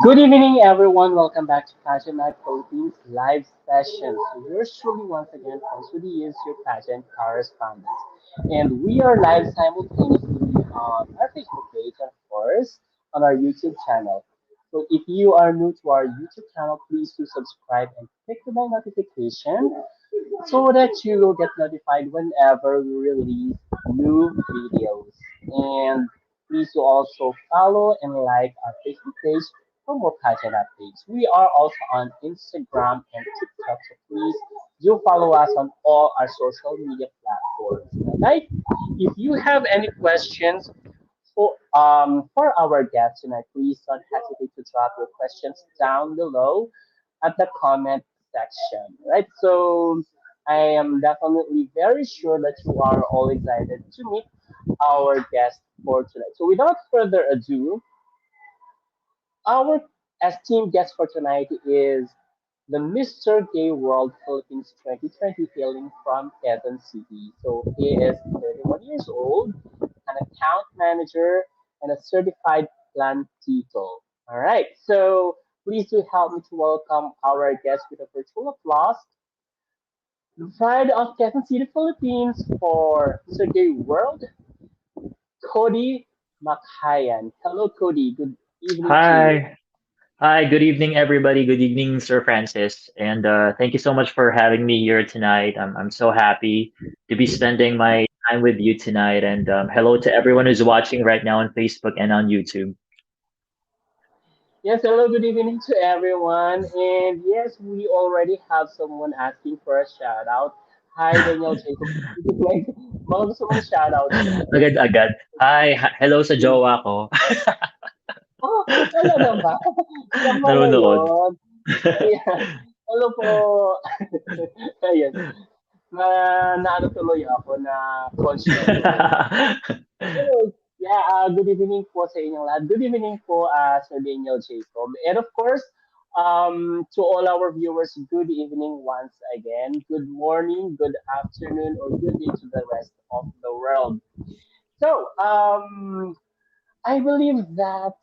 Good evening, everyone. Welcome back to Pageant Proteins live session. So, yours truly, once again, Consudy is your pageant correspondent. And we are live simultaneously on our Facebook page and, of course, on our YouTube channel. So, if you are new to our YouTube channel, please do subscribe and click the bell notification so that you will get notified whenever we release new videos. And please do also follow and like our Facebook page for more pageant updates. We are also on Instagram and TikTok, so please do follow us on all our social media platforms. Alright? If you have any questions for our guests tonight, please don't hesitate to drop your questions down below at the comment section. Right? So I am definitely very sure that you are all excited to meet our guest for tonight. So without further ado, our esteemed guest for tonight is the Mr. Gay World Philippines 2020 hailing from Quezon City. So he is 31 years old, an account manager, and a certified plantito. All right, so please do help me to welcome our guest with a virtual applause. The pride of Quezon City, Philippines for Mr. Gay World, Kodie Macayan. Hello, Kodie. Good evening to you. Hi. Hi, good evening, everybody. Good evening, Sir Francis. And thank you so much for having me here tonight. I'm so happy to be spending my time with you tonight. And hello to everyone who's watching right now on Facebook and on YouTube. Yes, hello, good evening to everyone. And yes, we already have someone asking for a shout out. Hi, Daniel Jacob. Like, mga gusto mong shout out dyan. Agad-agad. Hi, hello sa jowa ko. Oh, wala na ba? Siya pala Nanonood. yun. Ayan. Hello po. Ayan. Naano tuloy ako na conscious tuloy. Anyways, yeah, good evening po sa inyong lahat. Good evening po, Sir Daniel Jacob. And of course, to all our viewers, good evening once again. Good morning, good afternoon, or good day to the rest of the world. So, I believe that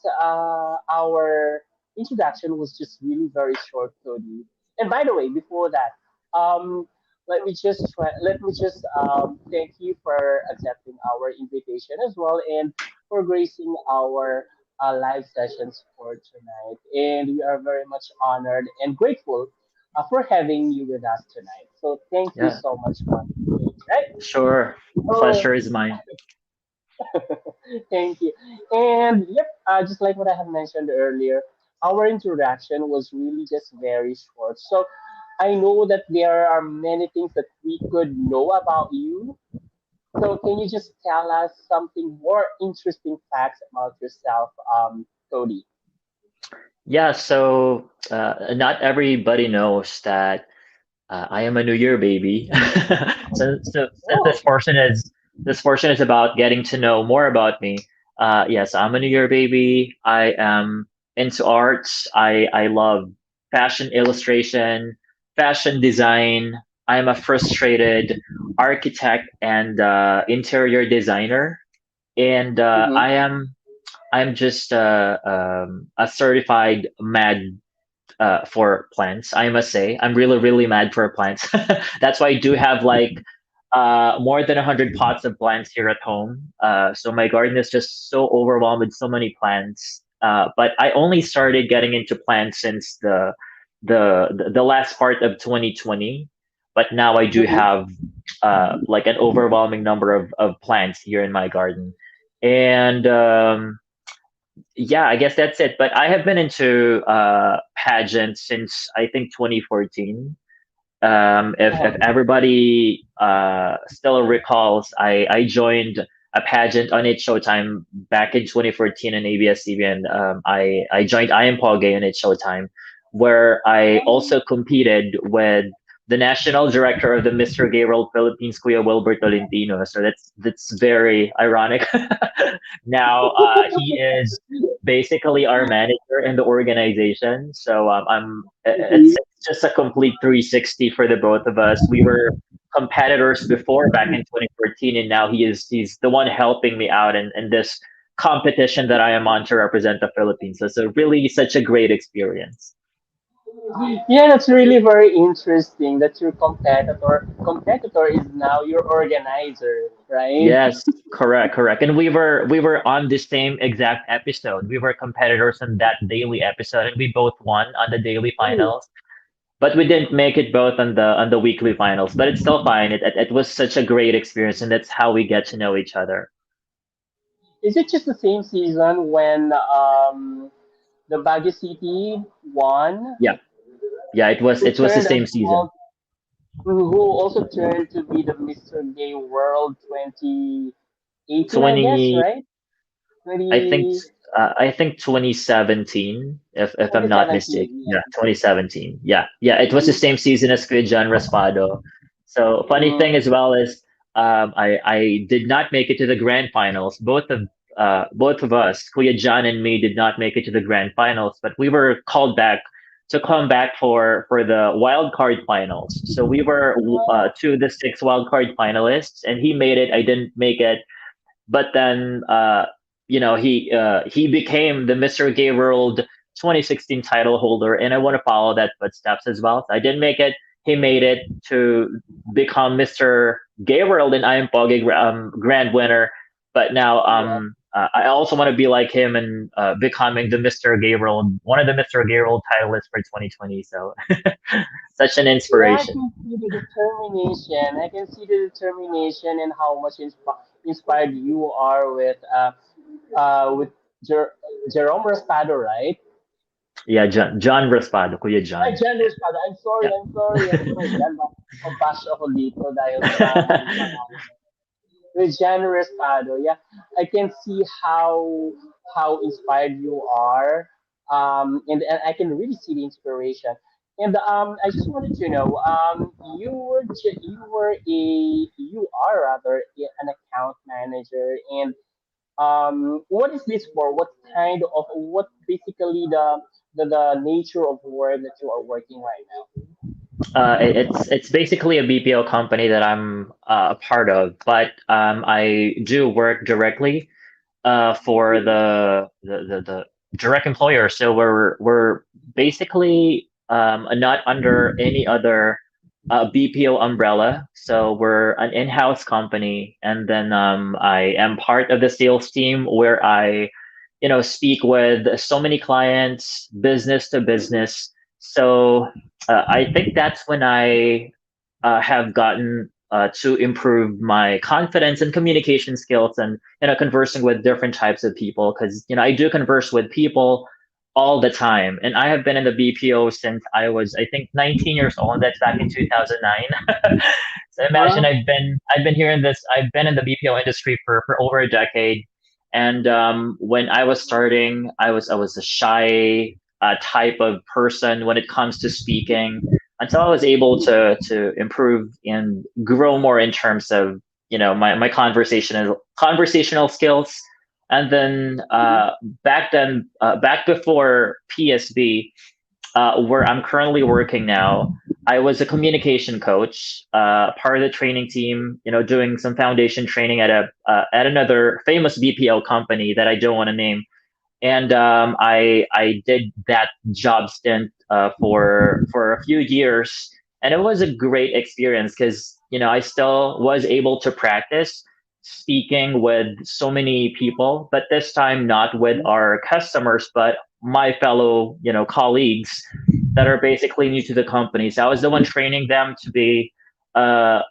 our introduction was just really very short, Cody. And by the way, before that, um, let me just thank you for accepting our invitation as well and for gracing our live sessions for tonight. And we are very much honored and grateful for having you with us tonight. So thank you Yeah, so much once again. Right? sure. So Pleasure is mine. thank you. And yep, just like what I have mentioned earlier, our introduction was really just very short. So I know that there are many things that we could know about you. So can you just tell us something more interesting facts about yourself, Cody? Yeah, so not everybody knows that I am a New Year baby. Since Oh, this portion is about getting to know more about me. Yes, I'm a New Year baby. I am into arts. I love fashion illustration, fashion design. I'm a frustrated architect and interior designer, and mm-hmm. I'm just a certified mad for plants. I must say, I'm really mad for plants. That's why I do have like more than 100 pots of plants here at home. So my garden is just so overwhelmed with so many plants. But I only started getting into plants since the last part of 2020. But now I do Mm-hmm. have like an overwhelming number of plants here in my garden, and yeah, I guess that's it. But I have been into pageants since I think 2014. If Oh, everybody still recalls, I joined a pageant on its Showtime back in 2014 on ABS-CBN. And I joined I Am Paul Gay on its Showtime, where I oh, also competed with the national director of the Mr. Gay World Philippines, Kuya Wilbert Tolentino. So that's very ironic. Now he is basically our manager in the organization. So it's mhm. just a complete 360 for the both of us. We were competitors before back in 2014, and now he's the one helping me out in this competition that I am on to represent the Philippines. So it's a really such a great experience. Yeah, that's really very interesting that your competitor is now your organizer, right? Yes, correct, correct. And we were on the same exact episode. We were competitors in that daily episode, and we both won on the daily Oh, finals. But we didn't make it both on the weekly finals. But it's still fine. It was such a great experience, and that's how we get to know each other. is it just the same season when the Baguio City won, Yeah, yeah. It was the who same season. also turned to be the Mr. Gay World 2018, I guess, 20 right? I think 20, I think 2017, if I'm not 2017, mistaken. yeah. Yeah, 2017. Yeah, yeah. It was the Mm, same season as Kuya John Raspado. So funny thing mm, as well is I did not make it to the grand finals. Both of us, Kuya John and me, did not make it to the grand finals, but we were called back to come back for the wild card finals. So we were two of the six wild card finalists, and he made it. I didn't make it, but then he became the Mr. Gay World 2016 title holder, and I want to follow that footsteps as well. So I didn't make it. He made it to become Mr. Gay World, and I am Pogi grand winner. But now yeah. I also want to be like him and becoming the Mr. Gay World, one of the Mr. Gay World titleists for 2020. So such an Yeah, I inspiration. can see the determination. I can see the determination and how much inspired you are with Jer- Jerome Raspado, right? Yeah, John Raspado, Kuya Ay, John. Jan Raspado. I'm sorry, Jan. Mabash ako dito dahil sa mali pangalan. With Jan Raspado, yeah, I can see how inspired you are, and I can really see the inspiration. And I just wanted to know, you are rather an account manager, and what is this for? What basically the nature of work that you are working right now? It's basically a BPO company that I'm a part of, but I do work directly for the direct employer. So we're basically not under any other BPO umbrella. So we're an in-house company, and then I am part of the sales team where I speak with so many clients, business to business. So I think that's when I have gotten to improve my confidence and communication skills, and conversing with different types of people, because I do converse with people all the time, and I have been in the BPO since I was, I think, 19 years old. That's back in 2009. So imagine Huh? I've been in the BPO industry for over a decade. And when I was starting, I was a shy type of person when it comes to speaking, until I was able to improve and grow more in terms of my conversational skills. And then back before PSB, where I'm currently working now, I was a communication coach, part of the training team, doing some foundation training at another famous BPO company that I don't want to name. And I did that job stint for a few years, and it was a great experience because I still was able to practice speaking with so many people, but this time not with our customers, but my fellow colleagues that are basically new to the company. So I was the one training them to be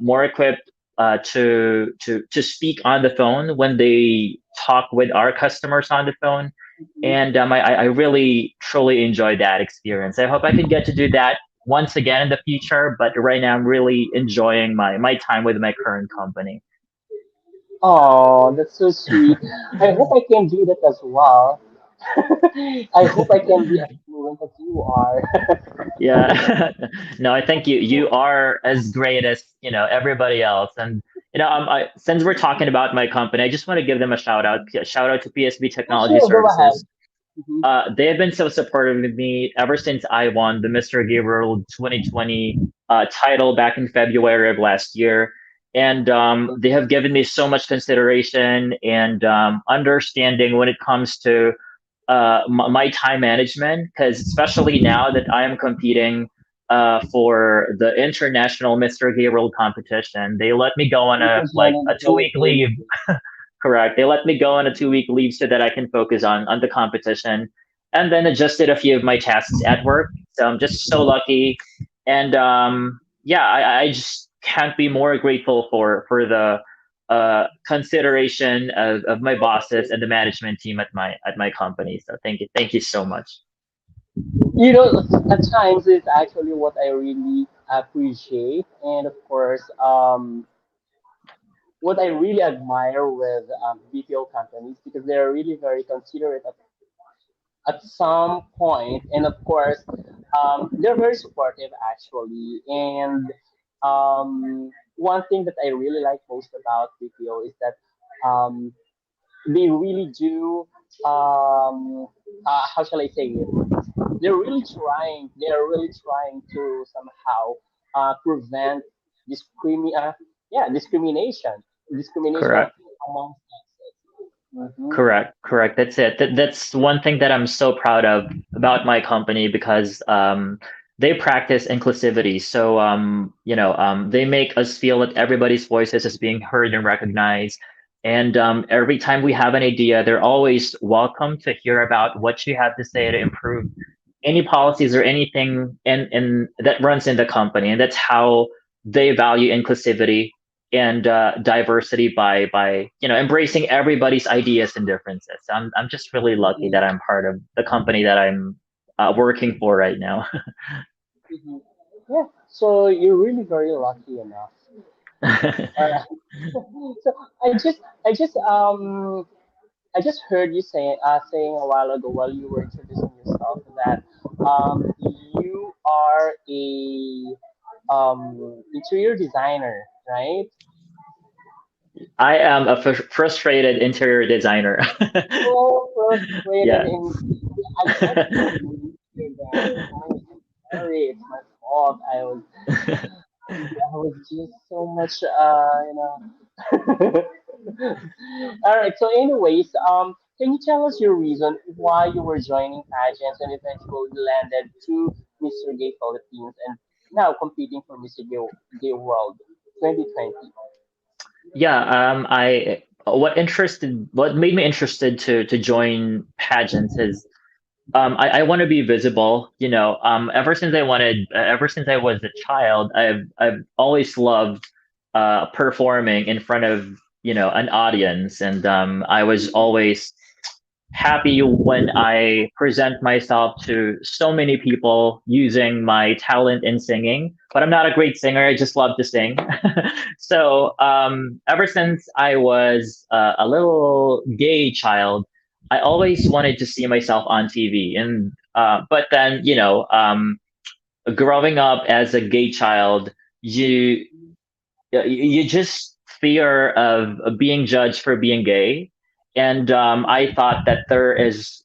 more equipped to speak on the phone when they talk with our customers on the phone. And I really truly enjoyed that experience. I hope I can get to do that once again in the future, but right now I'm really enjoying my time with my current company. Oh, that's so sweet. I hope I can do that as well. I hope I can be as fluent as you are. Yeah. No, I think you are as great as everybody else. And since we're talking about my company, I just want to give them a shout out. Shout out to PSB Yeah, Technology sure, go ahead. Services. Hmm. They have been so supportive of me ever since I won the Mr. Gay World 2020 title back in February of last year. and they have given me so much consideration and understanding when it comes to my time management, because especially now that I am competing for the international Mr. Gay World competition, they let me go on You a can like join in a the 2 week Philippines. leave. Correct. They let me go on a 2 week leave so that I can focus on the competition, and then adjusted a few of my tasks at work. So I'm just so lucky, and yeah, I just can't be more grateful for the consideration of my bosses and the management team at my company. So thank you so much. You know, at times it's actually what I really appreciate, and of course, what I really admire with BPO companies because they're really very considerate at some point, and of course, they're very supportive actually. And one thing that I really like most about BPO is that um, they really do. How shall I say it? They're really trying. They're really trying to somehow prevent discrimi- uh, discrimination, discrimination Correct. among sexes. Mm-hmm. Correct. That's it. That's one thing that I'm so proud of about my company, because they practice inclusivity. So they make us feel that everybody's voices is being heard and recognized. And every time we have an idea, they're always welcome to hear about what you have to say to improve any policies or anything in that runs in the company. And that's how they value inclusivity and diversity by embracing everybody's ideas and differences. So I'm just really lucky Mm-hmm. that I'm part of the company that I'm working for right now. Mm-hmm. Yeah. So you're really very lucky enough. So I just heard you saying a while ago while you were introducing yourself that you are a interior designer, right? I am a frustrated interior designer. So frustrated Yeah. in I can't believe that. I'm sorry, it's my fault. I was just so much All right. So, anyways, can you tell us your reason why you were joining pageants and eventually landed to Mr. Gay Philippines and now competing for Mr. Gay World 2020? Yeah, I what made me interested to join pageants is I want to be visible. Ever since I was a child, I've always loved performing in front of an audience, and I was always happy when I present myself to so many people using my talent in singing. But I'm not a great singer. I just love to sing. So ever since I was a little gay child, I always wanted to see myself on TV. And but then growing up as a gay child, you you just fear of being judged for being gay. And I thought that there is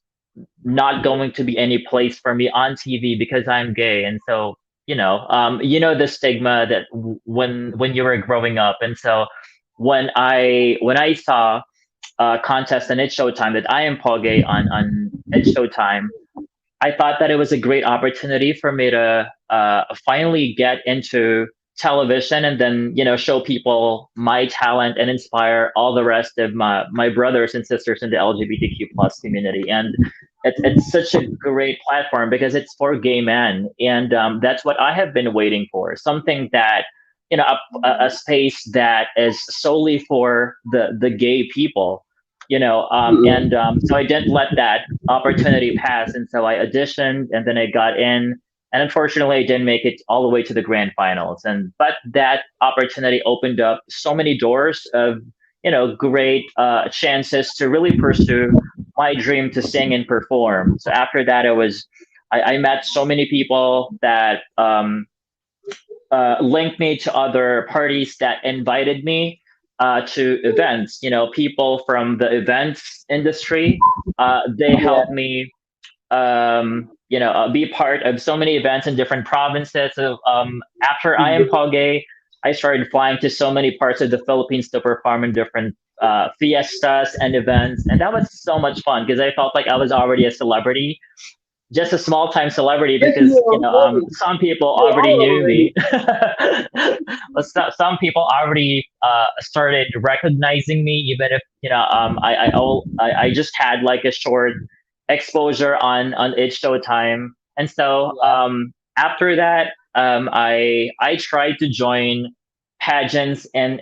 not going to be any place for me on TV because I'm gay. And so the stigma that when you were growing up. And so when I saw a contest on It's Showtime that I am Paul Gay on It's Showtime, I thought that it was a great opportunity for me to finally get into television, and then show people my talent and inspire all the rest of my brothers and sisters in the LGBTQ plus community. And it's such a great platform because it's for gay men, and that's what I have been waiting for. Something that a space that is solely for the gay people. And Mm-mm. so I didn't let that opportunity pass, and so I auditioned, and then I got in, and unfortunately I didn't make it all the way to the grand finals. And but that opportunity opened up so many doors of great chances to really pursue my dream to sing and perform. So after that, I met so many people that linked me to other parties that invited me to events. People from the events industry, they Yeah. helped me be part of so many events in different provinces. So after I am Poge, I started flying to so many parts of the Philippines to perform in different fiestas and events, and that was so much fun because I felt like I was already a celebrity, just a small time celebrity Yes, you because already. some people You already are knew already. me. But some people already started recognizing me, even if I just had like a short exposure on It's Showtime, and so Yeah. after that, I tried to join pageants in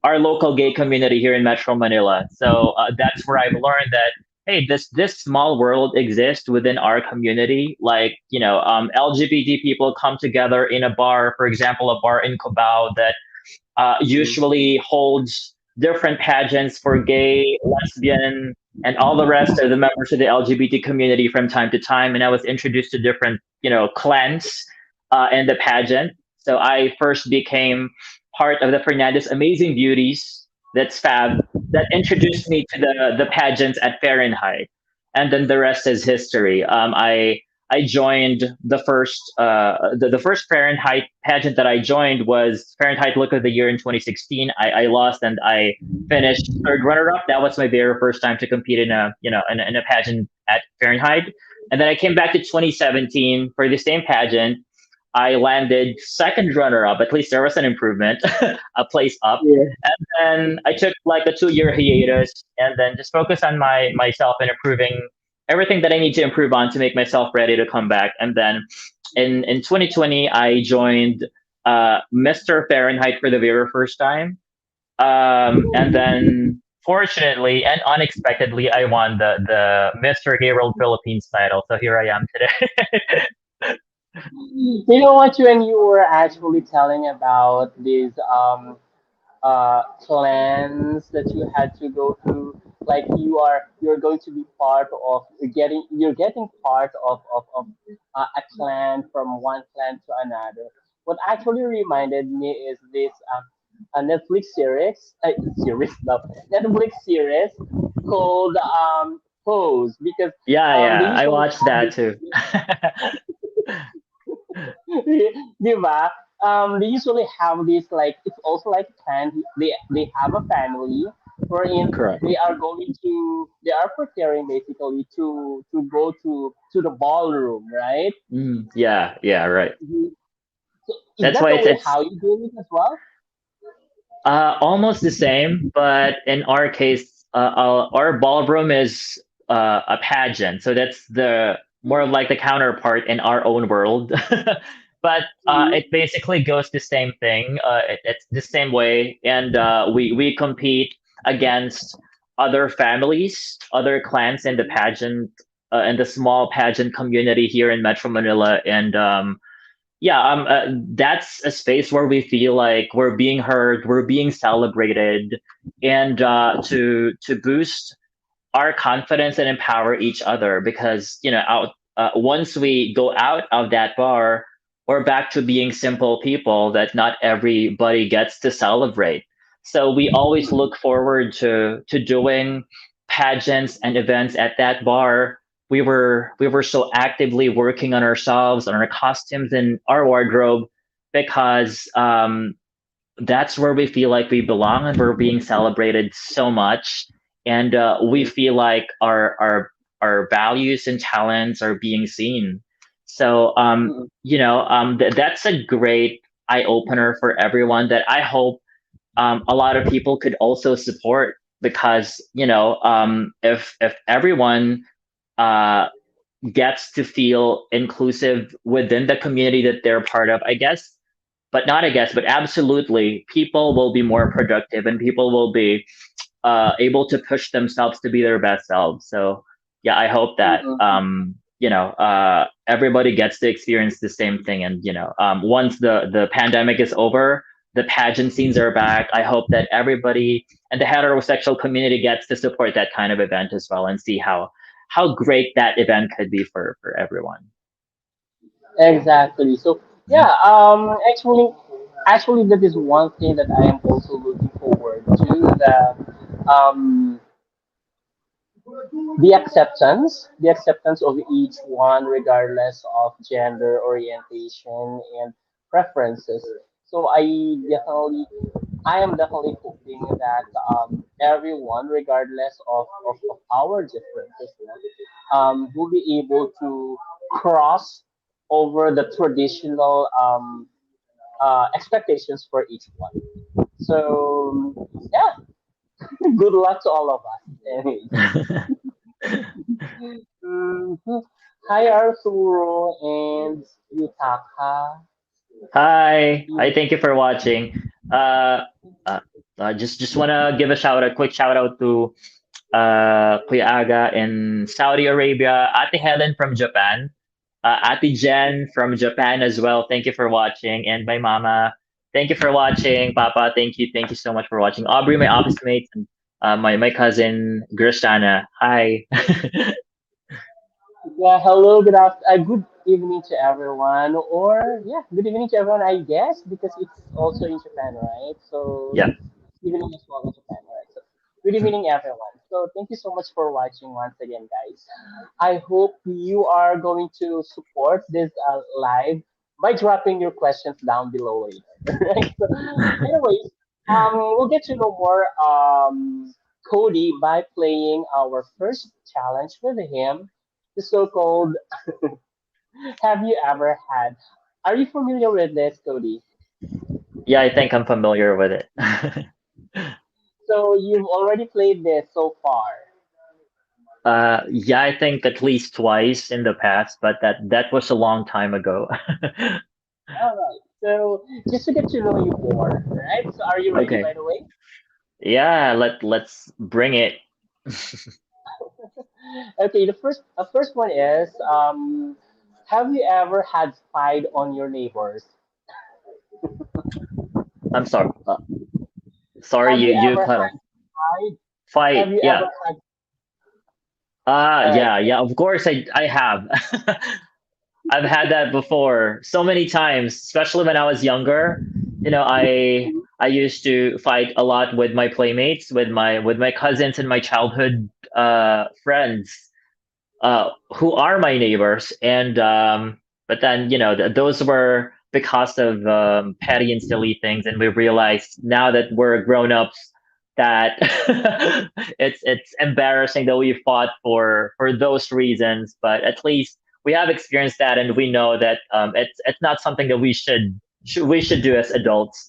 our local gay community here in Metro Manila. So that's where I've learned that hey, this small world exists within our community. Like LGBT people come together in a bar, for example, a bar in Cubao that Mm-hmm. usually holds different pageants for gay, lesbian, and all the rest of the members of the LGBT community from time to time. And I was introduced to different, clans in the pageant. So I first became part of the Fernandez Amazing Beauties. That's fab. That introduced me to the pageants at Fahrenheit, and then the rest is history. I joined the first Fahrenheit pageant that I joined was Fahrenheit Look of the Year in 2016. I lost and I finished third runner up. That was my very first time to compete in a pageant at Fahrenheit. And then I came back to 2017 for the same pageant. I landed second runner up. At least there was an improvement, a place up. Yeah. And then I took like a 2 year hiatus and then just focused on myself and improving everything that I need to improve on to make myself ready to come back. And then in 2020, I joined Mr. Fahrenheit for the very first time. And then fortunately and unexpectedly, I won the Mr. Gay World Philippines title. So here I am today. You know what? When you were actually telling about these clans that you had to go through, like you're going to be part of you're getting part of a clan from one clan to another. What actually reminded me is this a Netflix series no Netflix series called Pose, because Yeah, they yeah, I usually watched have that this. too. Di ba? They usually have this, like it's also like a clan. They have a family wherein Correct. they are preparing basically to go to the ballroom, right? Yeah, yeah, right. Mhm. So is That's that why the it's way it's how you do it as well? almost the same, but in our case, our ballroom is a pageant, so that's the more of like the counterpart in our own world. But it Mhm. basically goes the same thing. It's the same way, and we compete against other families, other clans in the pageant, in the small pageant community here in Metro Manila, and yeah, that's a space where we feel like we're being heard, we're being celebrated, and to boost our confidence and empower each other. Because out once we go out of that bar, we're back to being simple people that not everybody gets to celebrate. So we always look forward to doing pageants and events at that bar. We were so actively working on ourselves, on our costumes and our wardrobe, because that's where we feel like we belong and we're being celebrated so much, and we feel like our values and talents are being seen. So Mhm. that's a great eye opener for everyone that I hope a lot of people could also support, because if everyone uh, gets to feel inclusive within the community that they're part of, I guess, but not I guess, but absolutely, people will be more productive and people will be able to push themselves to be their best selves. So yeah, I hope that Mhm. everybody gets to experience the same thing. And once the pandemic is over, the pageant scenes are back. I hope that everybody and the heterosexual community gets to support that kind of event as well and see how great that event could be for everyone. Exactly. So yeah, actually that is one thing that I am also looking forward to, the the acceptance of each one regardless of gender orientation and preferences. So definitely I am definitely hoping that everyone, regardless of our differences, you know, will be able to cross over the traditional expectations for each one. So yeah, good luck to all of us. Anyways. Mhm. Hi Arturo and Yutaka. Hi, I You, thank you for watching. Uh, uh, just wanna give a quick shout out to Kuya Aga in Saudi Arabia, Ate Helen from Japan, Ate Jen from Japan as well. Thank you for watching, and my mama. Thank you for watching, Papa. Thank you so much for watching. Aubrey, my office mate, and my cousin Gerstana. Hi. yeah, hello, good evening to everyone, or yeah, good evening to everyone, I guess, because it's also in Japan, right? So Yeah. evening as well in Japan, right? So good evening, everyone. So thank you so much for watching once again, guys. I hope you are going to support this live by dropping your questions down below later, right? So, anyways, we'll get to know more Cody by playing our first challenge with him, the so-called "Have you ever had?" Are you familiar with this, Cody? Yeah, I think I'm familiar with it. So you've already played this so far. Yeah, I think at least twice in the past, but that was a long time ago. All right. So just to get to know you more, right? So are you ready, Okay. by the way? Yeah, let's bring it. Okay. The first one is have you ever had spied on your neighbors? I'm sorry. Sorry, Have you you ever cut off. had spied? Have Fight. you ever Yeah. had? All right. Yeah. Of course, I have. I've had that before so many times, especially when I was younger. You know, I used to fight a lot with my playmates, with my cousins and my childhood friends, who are my neighbors. And but then those were because of petty and silly things, and we realized now that we're grown ups that it's embarrassing that we fought for those reasons. But at least we have experienced that, and we know that it's not something that we should do as adults.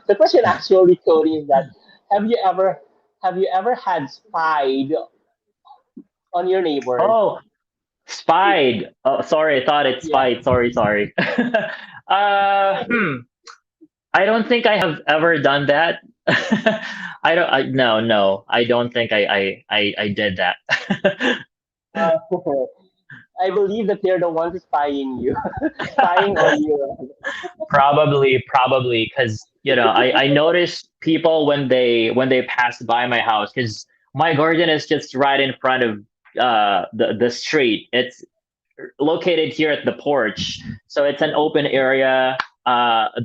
The question actually, Cody, is that have you ever have you ever had spied on your neighbors? Oh, spied. Oh, sorry, I thought it's Yeah. spied. Sorry. Hmm. I don't think I have ever done that. I don't. No. I don't think I did that. Uh, I believe that they're the ones spying you, spying on you. Probably, because I notice people when they pass by my house, because my garden is just right in front of the street. It's located here at the porch, so it's an open area.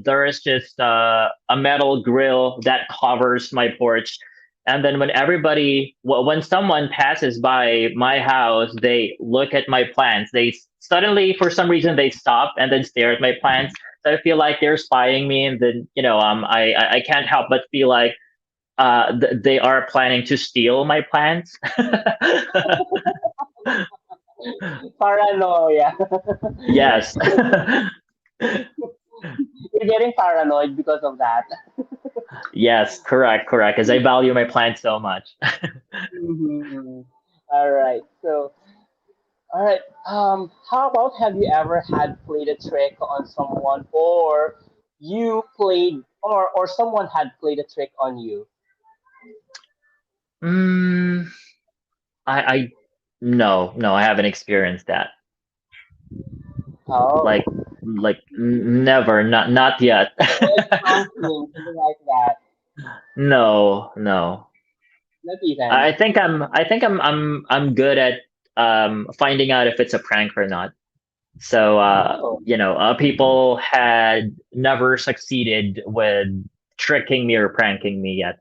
There is just a metal grill that covers my porch, and then when someone passes by my house, they look at my plants. Suddenly, for some reason, they stop and then stare at my plants. So I feel like they're spying me, and then I can't help but feel like they are planning to steal my plants. Paranoia. Yes. You're getting paranoid because of that. Yes, correct. Because I value my plants so much. Hmm. All right. So, all right. How about have you ever had played a trick on someone, or you played, or someone had played a trick on you? mm, I no, I haven't experienced that. Oh, Never, not yet. like pranking, something like that. No. Not even. I think I'm good at finding out if it's a prank or not. So Oh. people had never succeeded with tricking me or pranking me yet.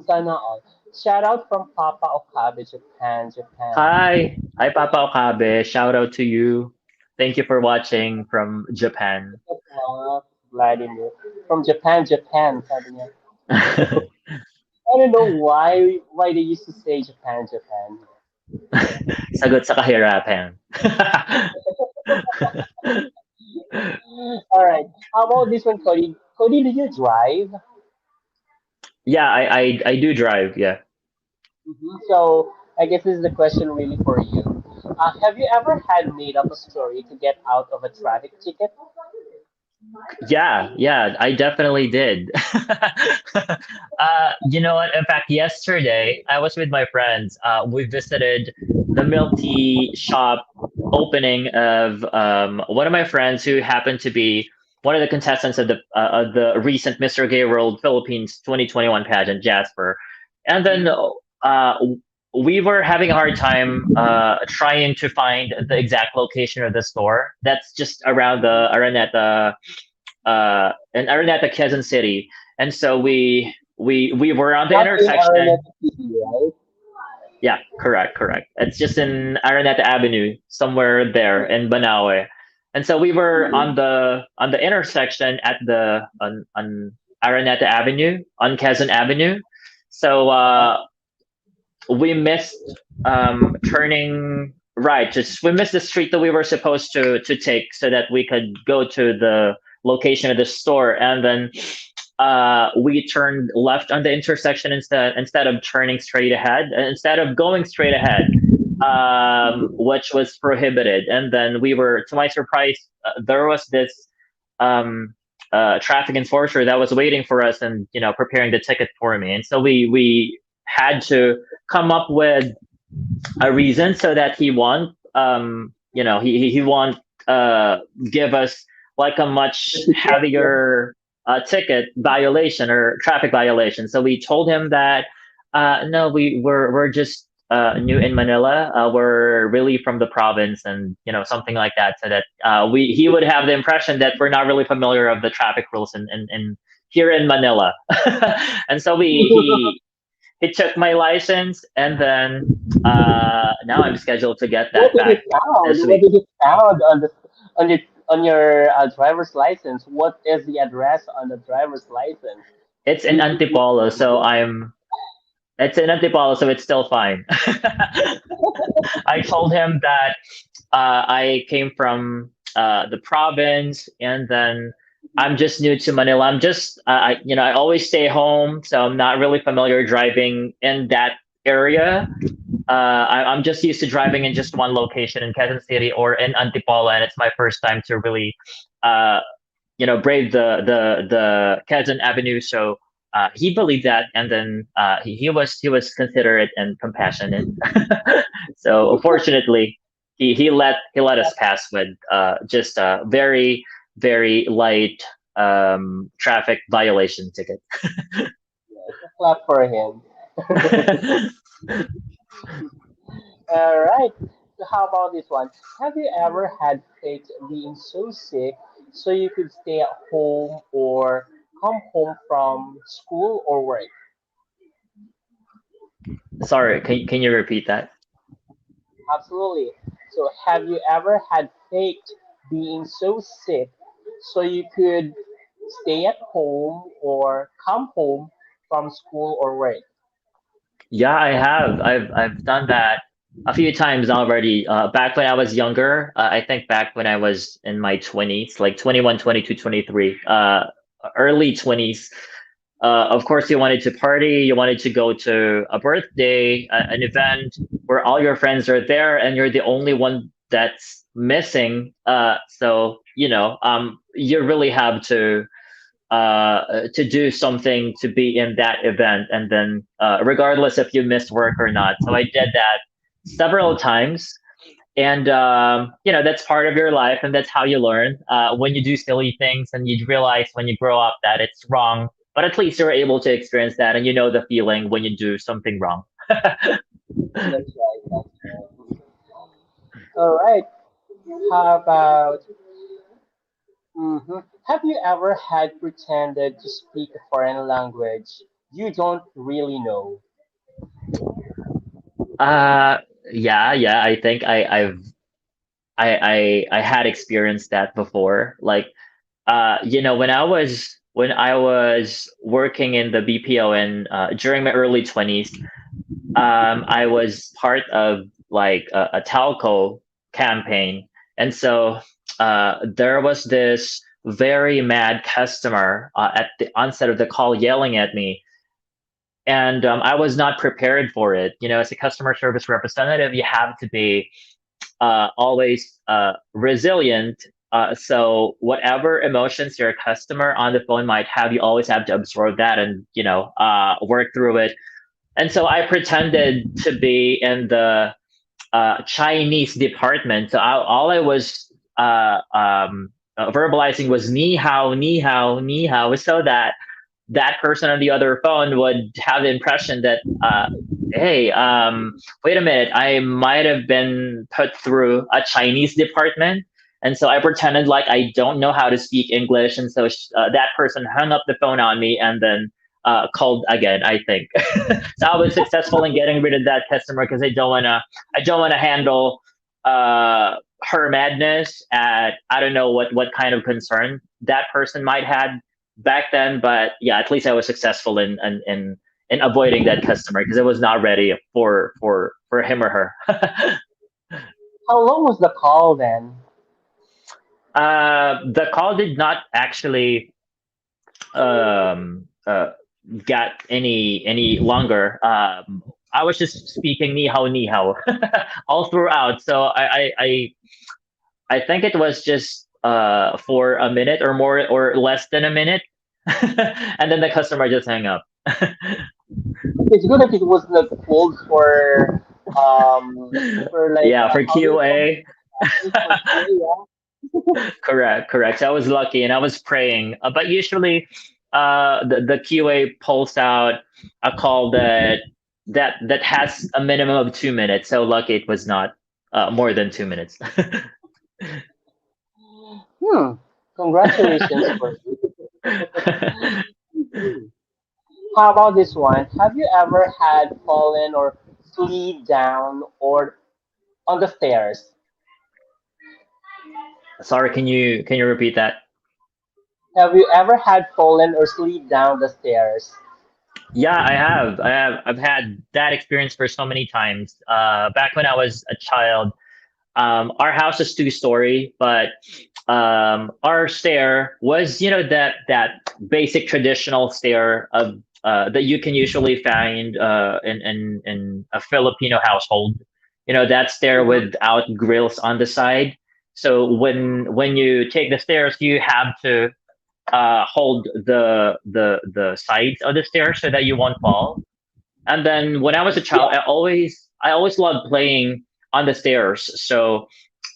Sana all. Shout out from Papa Okabe, Japan, Japan. Hi, Papa Okabe. Shout out to you. Thank you for watching from Japan. Wow, Vladimir. From Japan, Japan, sabi niya. I don't know why they used to say Japan, Japan. Sagot sa kahirapan. All right. How about this one, Cody? Cody, do you drive? Yeah, I do drive. Yeah. So I guess this is the question really for you. Have you ever had made up a story to get out of a traffic ticket? Yeah, I definitely did. You know what? In fact, yesterday I was with my friends. We visited the milk tea shop opening of one of my friends who happened to be one of the contestants of the recent Mr. Gay World Philippines 2021 pageant, Jasper. And then uh, we were having a hard time trying to find the exact location of the store. That's just around the Araneta in Araneta, Quezon City, and so we were on the Not in intersection. Araneta City, right? Yeah, correct. It's just in Araneta Avenue, somewhere there in Banawe, and so we were on the intersection at the on Araneta Avenue on Quezon Avenue. So we missed turning right. Just we missed the street that we were supposed to take so that we could go to the location of the store, and then we turned left on the intersection instead of turning straight ahead. Instead of going straight ahead, which was prohibited. And then we were, to my surprise, there was this um, traffic enforcer that was waiting for us and preparing the ticket for me. And so we had to come up with a reason so that he won't he won't give us like a much heavier ticket violation or traffic violation. So we told him that no, we're just new in Manila. We're really from the province, and something like that, so that we he would have the impression that we're not really familiar of the traffic rules in here in Manila. And so he took my license, and then now I'm scheduled to get What that did back it found? this What week. did it found on the on your driver's license? What is the address on the driver's license? It's in Did you Antipolo, find so it? I'm it's in Antipolo, so it's still fine. I told him that I came from the province, and then I'm just new to Manila. I'm just I always stay home, so I'm not really familiar driving in that area. I'm just used to driving in just one location in Quezon City or in Antipolo, and it's my first time to really, uh, brave the Quezon Avenue. So he believed that, and then he was considerate and compassionate. So fortunately, he let us pass with just a very light traffic violation ticket. Yes, a clap for him. All right. So how about this one? Have you ever had faked being so sick so you could stay at home or come home from school or work? Sorry, can you repeat that? Absolutely. So have you ever had faked being so sick so you could stay at home or come home from school or work? Yeah, I have. I've done that a few times already. Back when I was younger, I think back when I was in my 20s, like 21, 22, 23, early 20s. Of course, you wanted to party, you wanted to go to a birthday, an event where all your friends are there and you're the only one that's missing. So, you really have to do something to be in that event, and then regardless if you missed work or not. So I did that several times, and that's part of your life, and that's how you learn when you do silly things, and you realize when you grow up that it's wrong, but at least you're able to experience that, and you know the feeling when you do something wrong. That's right. That's right. All right. How about have you ever had pretended to speak a foreign language you don't really know? Uh, yeah, yeah. I think I had experienced that before. Like, when I was working in the BPO and during my early 20s, I was part of like a telco campaign, and so there was this very mad customer at the onset of the call yelling at me, and I was not prepared for it. As a customer service representative, you have to be always resilient. So whatever emotions your customer on the phone might have, you always have to absorb that and work through it. And so I pretended to be in the Chinese department. So all I was verbalizing was ni hao, ni hao, ni hao, so that that person on the other phone would have the impression that, hey, wait a minute, I might have been put through a Chinese department. And so I pretended like I don't know how to speak English. And so that person hung up the phone on me and then called again, I think. So I was successful in getting rid of that customer because I don't want to handle her madness at, I don't know what kind of concern that person might had back then. But yeah, at least I was successful in avoiding that customer because I was not ready for him or her. How long was the call then? The call did not actually um, uh, got any longer. I was just speaking ni hao all throughout. So I think it was just for a minute or more or less than a minute, and then the customer just hang up. It's good that it was not pulled for like Yeah, for how do you call QA. it for QA? Correct, correct. So I was lucky and I was praying. But usually, the QA pulls out a call that has a minimum of 2 minutes. So lucky it was not more than 2 minutes. Yeah. Hmm. Congratulations for you. How about this one? Have you ever had fallen or slid down or on the stairs? Sorry, can you repeat that? Have you ever had fallen or slid down the stairs? Yeah, I have. I've had that experience for so many times. Back when I was a child, our house is two-story, but our stair was, that basic traditional stair of that you can usually find in a Filipino household. That stair Mhm. without grills on the side. So when you take the stairs, you have to hold the sides of the stairs so that you won't fall. And then when I was a child, Yeah. I always loved playing on the stairs. So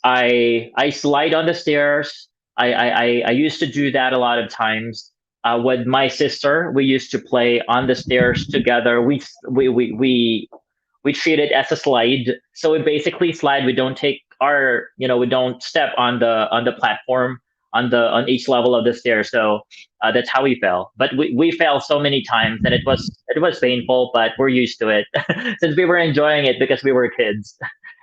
I slide on the stairs. I used to do that a lot of times. With my sister, we used to play on the stairs together. We treat it as a slide. So we basically slide. We don't step on the platform on each level of the stairs. So that's how we fell. But we fell so many times, and it was painful, but we're used to it since we were enjoying it because we were kids.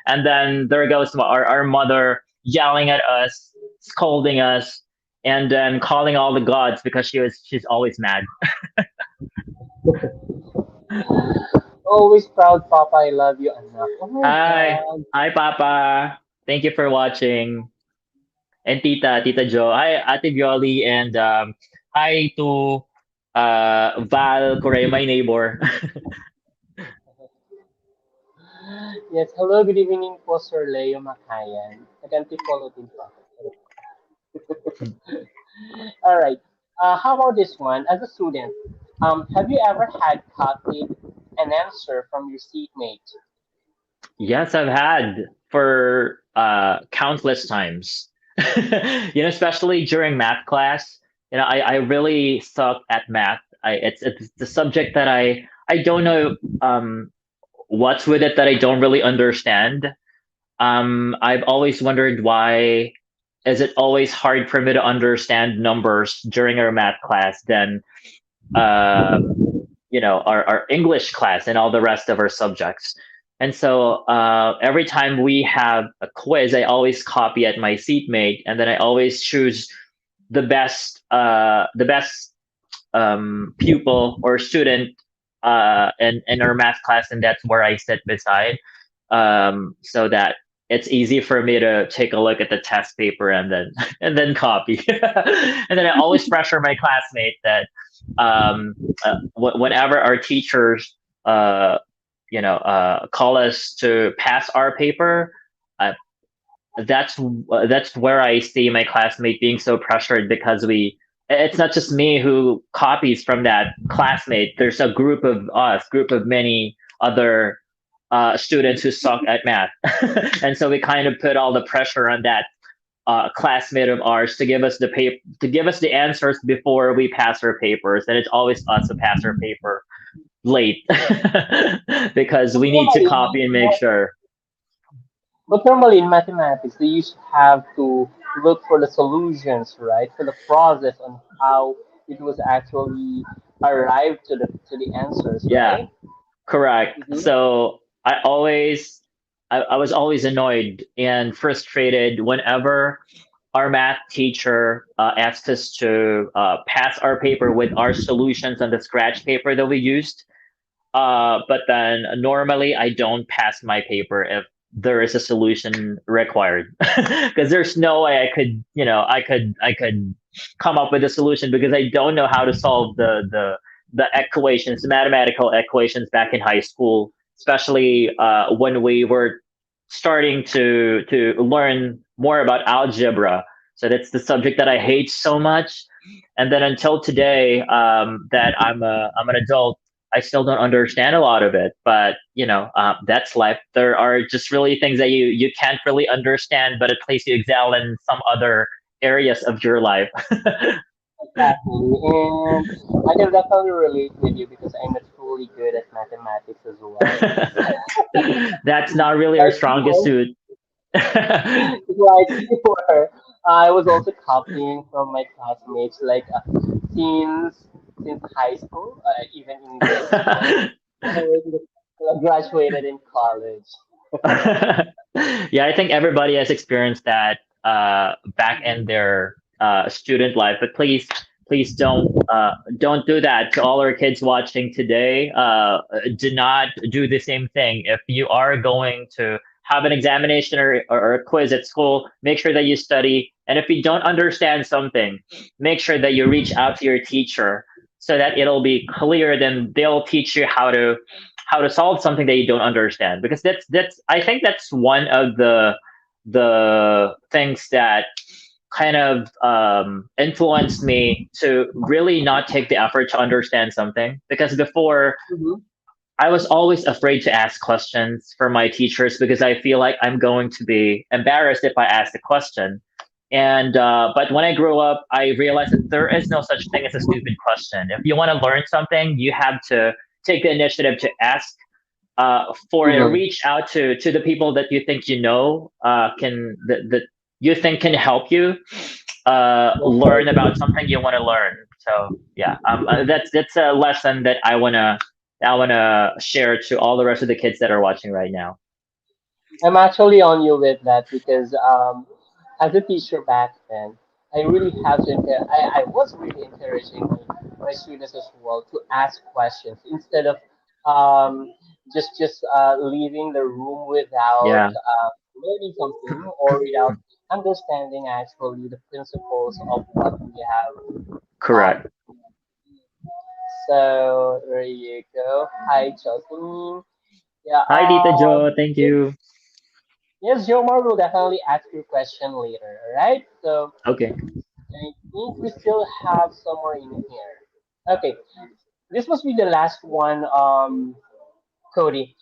And then there goes our mother yelling at us, scolding us, and then calling all the gods because she's always mad. Always proud, Papa. I love you, anak. Oh my Hi, God. hi, Papa. Thank you for watching. And Tita Jo. Hi, Ate Violi, and hi to Val Correa, my neighbor. Yes, hello, good evening po, Sir Leo Macayan. Nag-antipolo din po ako. All right. How about this one? As a student, have you ever had copied an answer from your seatmate? Yes, I've had for countless times. Especially during math class. I really suck at math. It's the subject that I don't know what's with it that I don't really understand. I've always wondered why is it always hard for me to understand numbers during our math class than our English class and all the rest of our subjects. And so every time we have a quiz, I always copy at my seatmate, and then I always choose the best pupil or student in our math class, and that's where I sit beside, so that it's easy for me to take a look at the test paper and then and then copy. And then I always pressure my classmate that whenever our teachers uh, call us to pass our paper, uh, that's where I see my classmate being so pressured because it's not just me who copies from that classmate. There's a group of many other students who suck at math, and so we kind of put all the pressure on that classmate of ours to give us to give us the answers before we pass our papers, and it's always us who pass our paper late because But we need to normally, copy and make sure. but normally in mathematics, they used to have to look for the solutions, right? For the process on how it was actually arrived to the answers, Yeah, right? correct. Mm-hmm. So I was always annoyed and frustrated whenever our math teacher asked us to pass our paper with our solutions on the scratch paper that we used. But then normally I don't pass my paper if there is a solution required, because there's no way I could come up with a solution because I don't know how to solve the equations, the mathematical equations back in high school, especially when we were starting to learn more about algebra. So that's the subject that I hate so much. And then until today, that I'm an adult, I still don't understand a lot of it, but that's life. There are just really things that you can't really understand, but at least you excel in some other areas of your life. Exactly. And I can definitely relate with you because I'm not truly good at mathematics as well. That's not really our Like you strongest were, suit. like you were. I was also copying from my classmates, like since since high school, even in grade school, I graduated in college. Yeah, I think everybody has experienced that back in their student life. But please don't do that to all our kids watching today. Do not do the same thing. If you are going to have an examination or a quiz at school, make sure that you study. And if you don't understand something, make sure that you reach out to your teacher so that it'll be clear. Then they'll teach you how to solve something that you don't understand, because that's I think that's one of the things that kind of influenced me to really not take the effort to understand something, because before Hmm. I was always afraid to ask questions for my teachers because I feel like I'm going to be embarrassed if I ask a question. And but when I grew up, I realized that there is no such thing as a stupid question. If you want to learn something, you have to take the initiative to ask, for Hmm. reach out to the people that you think can that you think can help you learn about something you want to learn. So yeah, that's a lesson that I wanna share to all the rest of the kids that are watching right now. I'm actually on you with that because as a teacher back then, I really have to. I was really encouraging my students as well to ask questions instead of um, just leaving the room without Yeah, learning something or without understanding actually the principles of what we have taught. correct. So there you go. Hi, Jocelyn. Yeah. Hi, Tita Jo. Thank you. Yes, Jomar will definitely ask your question later, alright? So Okay. I think we still have somewhere in here. Okay, this must be the last one, Cody.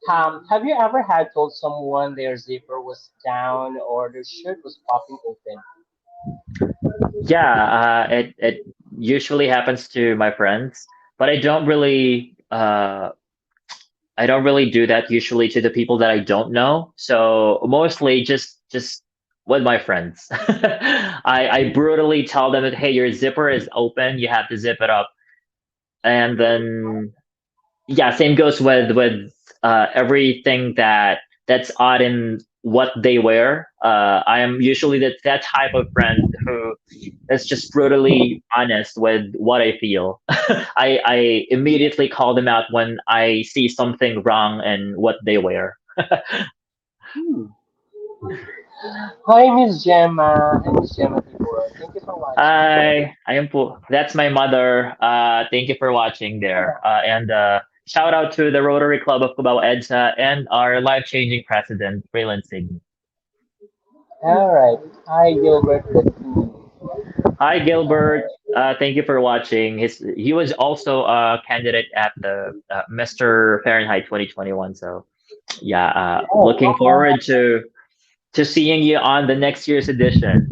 Have you ever had told someone their zipper was down or their shirt was popping open? Yeah, it usually happens to my friends, but I don't really do that usually to the people that I don't know. So mostly just with my friends. I brutally tell them that, hey, your zipper is open, you have to zip it up. And then yeah, same goes with everything that's odd in what they wear. I am usually that type of friend who is just brutally honest with what I feel. I immediately call them out when I see something wrong in what they wear. Hmm. Hi, Miss Gemma. Hi, Miss Gemma Tibor. Thank you for watching. Hi, I am po. That's my mother. Thank you for watching there. And shout out to the Rotary Club of Cubao EDSA and our life changing president, Raylan Sig. All right. Hi, Gilbert. The team. Hi, All Gilbert. right. Thank you for watching. He was also a candidate at the Mr. Fahrenheit 2021. So yeah, looking Oh, forward to seeing you on the next year's edition.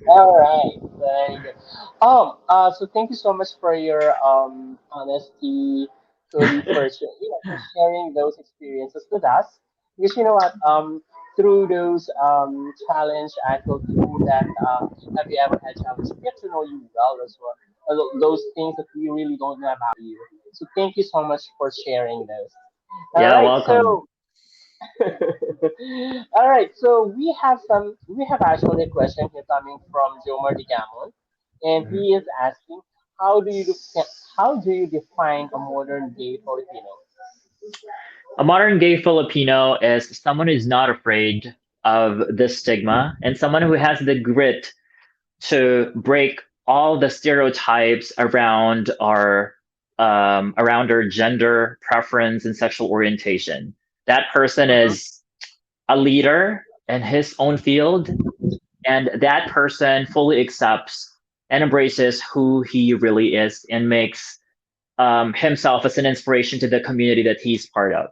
all right, very good. So thank you so much for your honesty, Cody, for for sharing those experiences with us. Because you know what, through those challenge, I told you that have you ever had challenge? We get to know you well as well. Those things that we really don't know about you. So thank you so much for sharing those. All Yeah, right, welcome. so all right, so we have actually a question here coming from Jomar Digamon, and Mhm. he is asking, how do you how do you define a modern gay Filipino? A modern gay Filipino is someone who's not afraid of the stigma and someone who has the grit to break all the stereotypes around our gender preference and sexual orientation. That person Mhm. is a leader in his own field, and that person fully accepts and embraces who he really is and makes himself as an inspiration to the community that he's part of.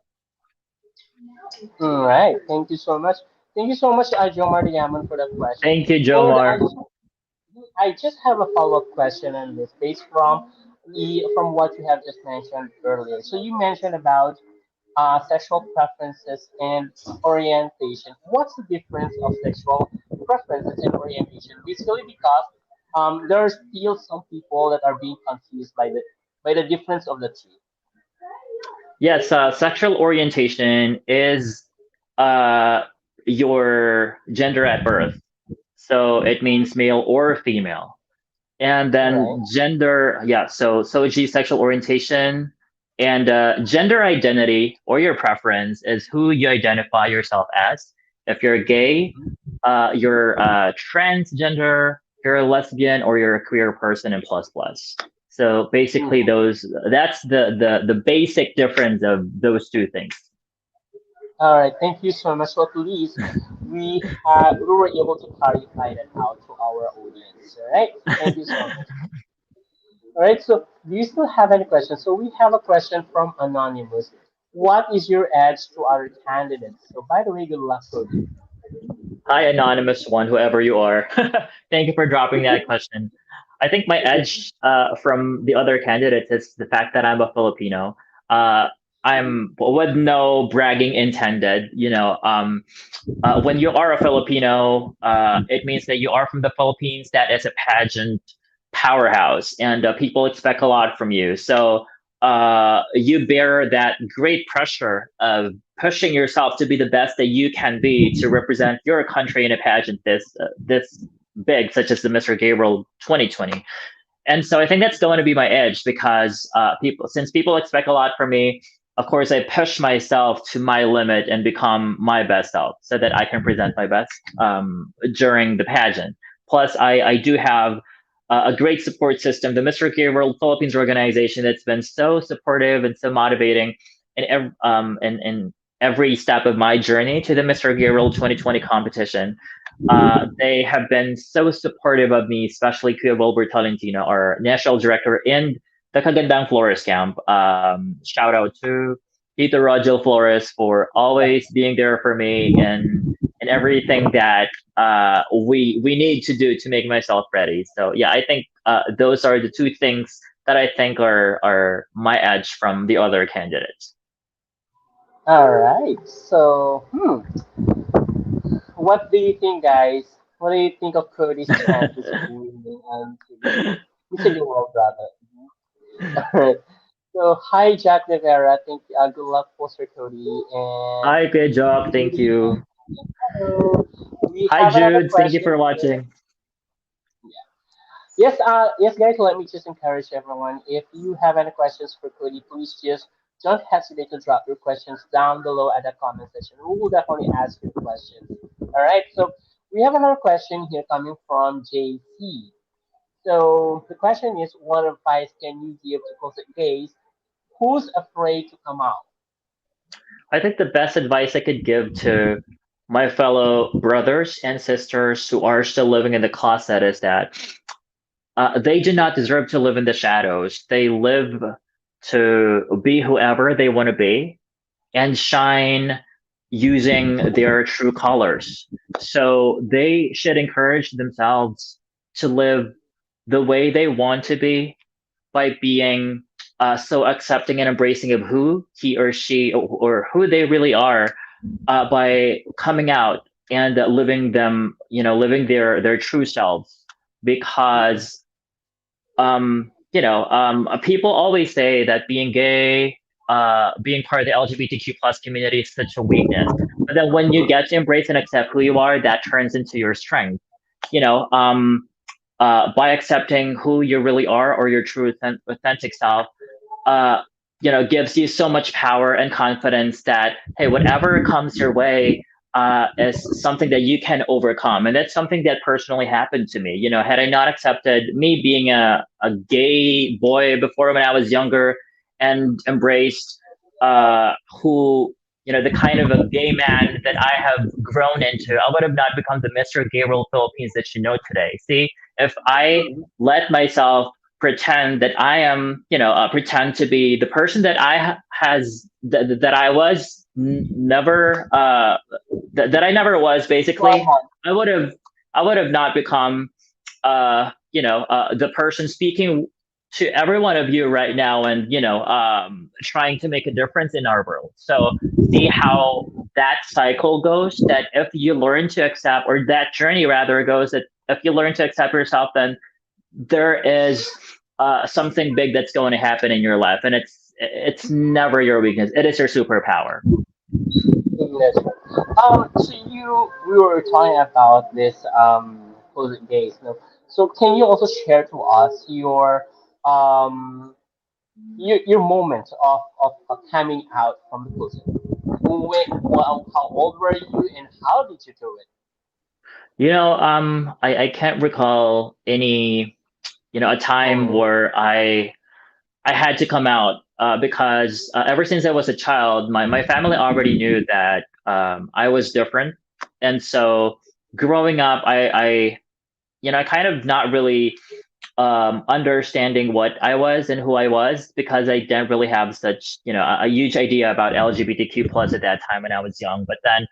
All right, thank you so much. Thank you so much, Jomar Digamon, for that question. Thank you, And Jomar. I just have a follow-up question on this, based from what you have just mentioned earlier. So you mentioned about sexual preferences and orientation. What's the difference of sexual preferences and orientation? Basically, because there are still some people that are being confused by the difference of the two. Yes, sexual orientation is uh, your gender at birth. So it means male or female. And All then right. gender, yeah, so G sexual orientation and gender identity or your preference is who you identify yourself as. If you're gay, you're transgender, you're a lesbian, or you're a queer person and plus plus. So basically, Mhm. that's the basic difference of those two things. All right. Thank you so much. So at least we were able to clarify that out to our audience. All right. Thank you so much. All right, so do you still have any questions? So we have a question from Anonymous. What is your edge to other candidates? So by the way, good luck, Cody. Hi, anonymous one, whoever you are. Thank you for dropping that question. I think my edge from the other candidates is the fact that I'm a Filipino. Uh, I'm with no bragging intended. When you are a Filipino, it means that you are from the Philippines. That is a pageant powerhouse, and people expect a lot from you. So you bear that great pressure of pushing yourself to be the best that you can be to represent your country in a pageant this big, such as the Mr. Gabriel 2020. And so I think that's going to be my edge because since people expect a lot from me, of course I push myself to my limit and become my best self so that I can present my best during the pageant. Plus, I do have a great support system, the Mr. Gear World Philippines organization, that's been so supportive and so motivating in every step of my journey to the Mr. Gear World 2020 competition. They have been so supportive of me, especially Kuya Wilbur Tolentino, our national director in the Kagandang Flores camp. Shout out to Tito Roger Flores for always being there for me and everything that we need to do to make myself ready. So yeah, I think those are the two things that I think are my edge from the other candidates. All right. So, what do you think, guys? What do you think of Cody's chances of winning Mr. World, rather? All right. So, hi, Jack Rivera. Thank you. Good luck, Poster Cody. And Hi, good job. Thank you. hello. We Hi, have another Jude. Thank you question for here. watching. Yes, yes, guys. Let me just encourage everyone. If you have any questions for Cody, please just don't hesitate to drop your questions down below at the comment section. We will definitely ask your questions. All right. So we have another question here coming from JC. So the question is, what advice can you give to closet gays who's afraid to come out? I think the best advice I could give to my fellow brothers and sisters who are still living in the closet is that they do not deserve to live in the shadows. They live to be whoever they want to be and shine using their true colors. So they should encourage themselves to live the way they want to be by being so accepting and embracing of who he or she or who they really are by coming out and living them, living their true selves. Mm-mm. Because people always say that being gay, being part of the LGBTQ plus community is such a weakness. But then when you get to embrace and accept who you are, that turns into your strength. You know, by accepting who you really are or your true authentic self, uh, gives you so much power and confidence that, hey, whatever comes your way is something that you can overcome. And that's something that personally happened to me. Had I not accepted me being a gay boy before when I was younger and embraced who, the kind of a gay man that I have grown into, I would have not become the Mr. Gay World Philippines that you know today. See, if I Mm-mm. let myself pretend that I am, pretend to be the person that that I was never, that I never was. Basically, One. I would have, not become, the person speaking to every one of you right now, and trying to make a difference in our world. So see how that cycle goes. That if you learn to accept, or that journey rather goes, that if you learn to accept yourself, then there is something big that's going to happen in your life, and it's never your weakness. It is your superpower. Yes. So we were talking about this closet gays. No? So can you also share to us um your moment of coming out from the closet? How old were you and how did you do it? I can't recall any, a time Mm-hmm. where I had to come out because ever since I was a child, my family already knew that I was different, and so growing up, I kind of not really understanding what I was and who I was, because I didn't really have such, a huge idea about LGBTQ plus at that time when I was young. But then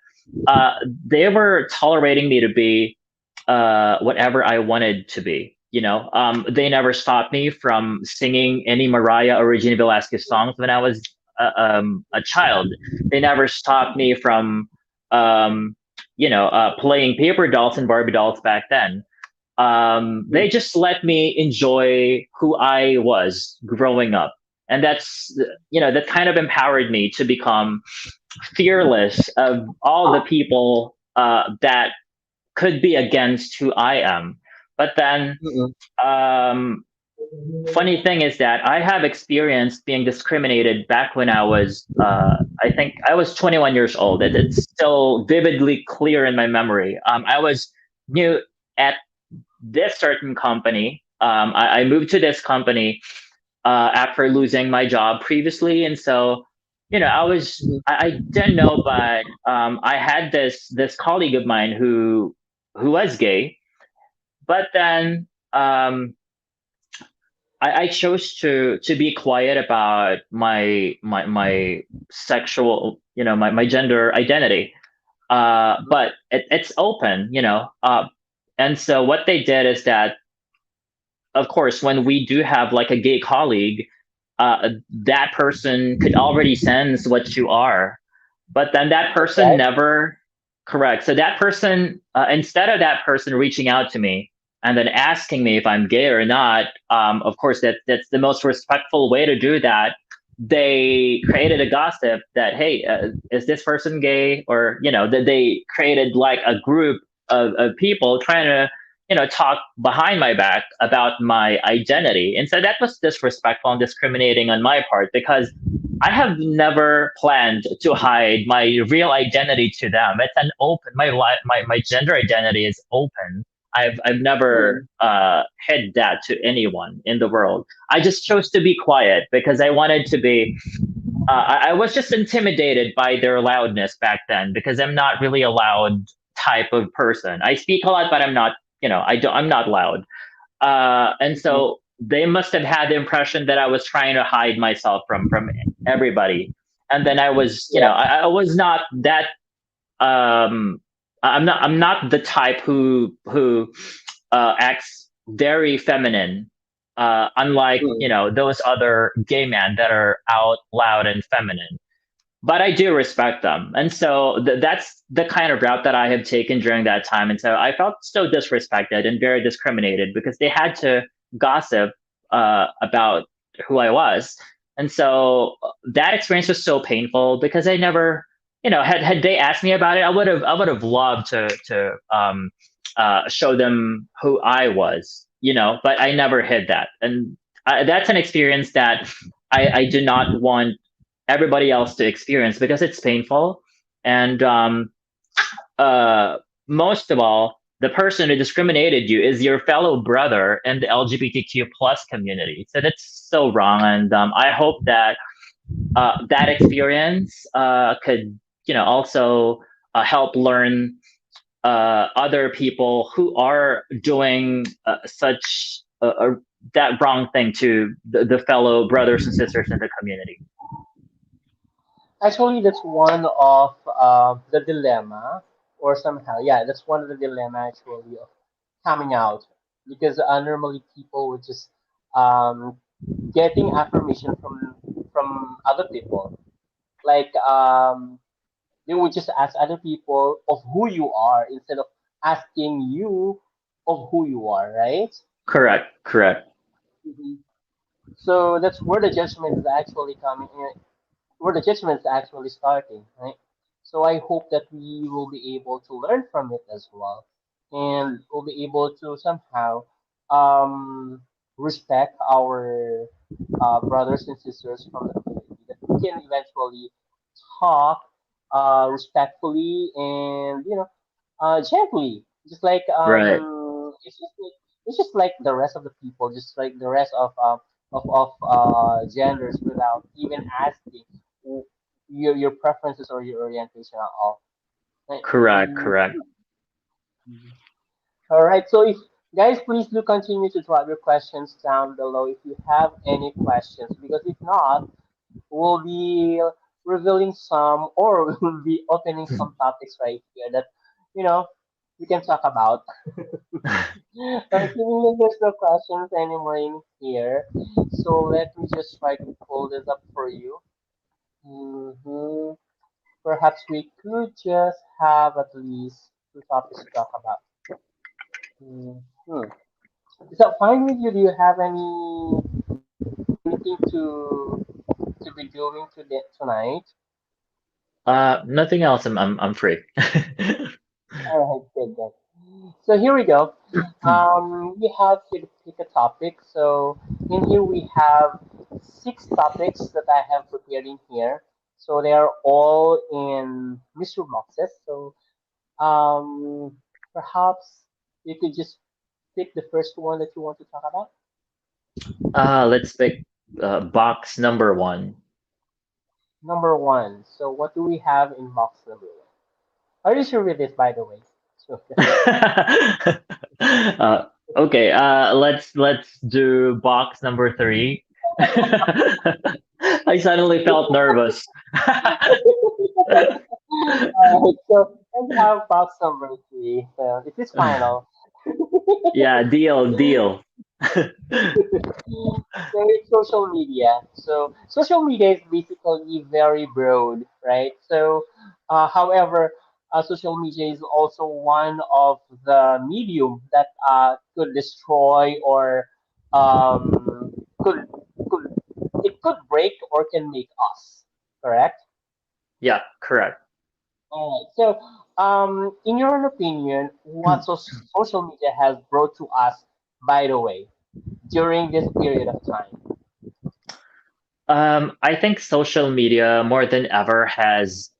uh, they were tolerating me to be whatever I wanted to be. They never stopped me from singing any Mariah or Regina Velasquez songs when I was a child. They never stopped me from, playing paper dolls and Barbie dolls back then. They just let me enjoy who I was growing up. And that kind of empowered me to become fearless of all the people that could be against who I am. But then, Mm-mm. um, funny thing is that I have experienced being discriminated back when I think I was 21 years old. It's still vividly clear in my memory. I was new at this certain company. I moved to this company after losing my job previously, and so I didn't know, but I had this colleague of mine who was gay, but then I chose to be quiet about my sexual, my gender identity. But it's open, and so what they did is that, of course, when we do have like a gay colleague, that person could already sense what you are, but then that person Okay. never correct. So that person, instead of that person reaching out to me, and then asking me if I'm gay or not. Of course, that's the most respectful way to do that. They created a gossip that, hey, is this person gay? Or, that they created like a group of people trying to, talk behind my back about my identity. And so that was disrespectful and discriminating on my part, because I have never planned to hide my real identity to them. It's an open, my gender identity is open. I've never Mm, hid that to anyone in the world. I just chose to be quiet because I wanted to be. I was just intimidated by their loudness back then, because I'm not really a loud type of person. I speak a lot, but I'm not. I'm not loud. And mm, so they must have had the impression that I was trying to hide myself from everybody. And then I was, yeah. I was not that. Um, I'm not the type who acts very feminine. Unlike, Mm, those other gay men that are out loud and feminine. But I do respect them, and so that's the kind of route that I have taken during that time. And so I felt so disrespected and very discriminated, because they had to gossip about who I was. And so that experience was so painful, because I never, had they asked me about it, I would have loved to show them who I was, but I never hid that. And that's an experience that I do not want everybody else to experience, because it's painful. And uh, most of all, the person who discriminated you is your fellow brother in the LGBTQ plus community. So that's so wrong. And I hope that that experience could, also help learn other people who are doing such that wrong thing to the fellow brothers and sisters in the community. Actually, that's one of the dilemma, or somehow, yeah, that's one of the dilemma actually of coming out, because normally people would just um, getting affirmation from other people, like they would just ask other people of who you are instead of asking you of who you are, right? Correct. Correct. Mhm. So that's where the judgment is actually coming in, where the judgment is actually starting, right? So I hope that we will be able to learn from it as well, and we'll be able to somehow respect our brothers and sisters from the community. That we can eventually talk respectfully and gently, just like Right. it's just like the rest of the people, just like the rest of genders, without even asking w- your preferences or your orientation at all. Right? Correct. Correct. All right. So if guys, please do continue to drop your questions down below if you have any questions, because if not, we'll be revealing some, or we'll be opening some topics right here that you know we can talk about. Assuming that there's no questions anymore in here, so let me just try to pull this up for you. hmm Perhaps we could just have at least two topics to talk about. hmm Is that fine with you? Do you have anything to be doing today tonight? Nothing else. I'm free. All right, good then. So here we go. We have here to pick a topic. So in here we have six topics that I have prepared in here. So they are all in mystery boxes. So perhaps you could just pick the first one that you want to talk about. Let's pick box number one. Number one. So what do we have in box number one? Are you sure with this, by the way? So, uh, okay. Let's do box number three. I suddenly felt nervous. so let's have box number three. So this is final. Yeah, deal, deal. So it's social media. So social media is basically very broad, right? So, however, social media is also one of the medium that could destroy or um, could could it could break or can make us. Correct. Yeah, correct. All right. So, in your opinion, what social media has brought to us, by the way, during this period of time? I think social media more than ever has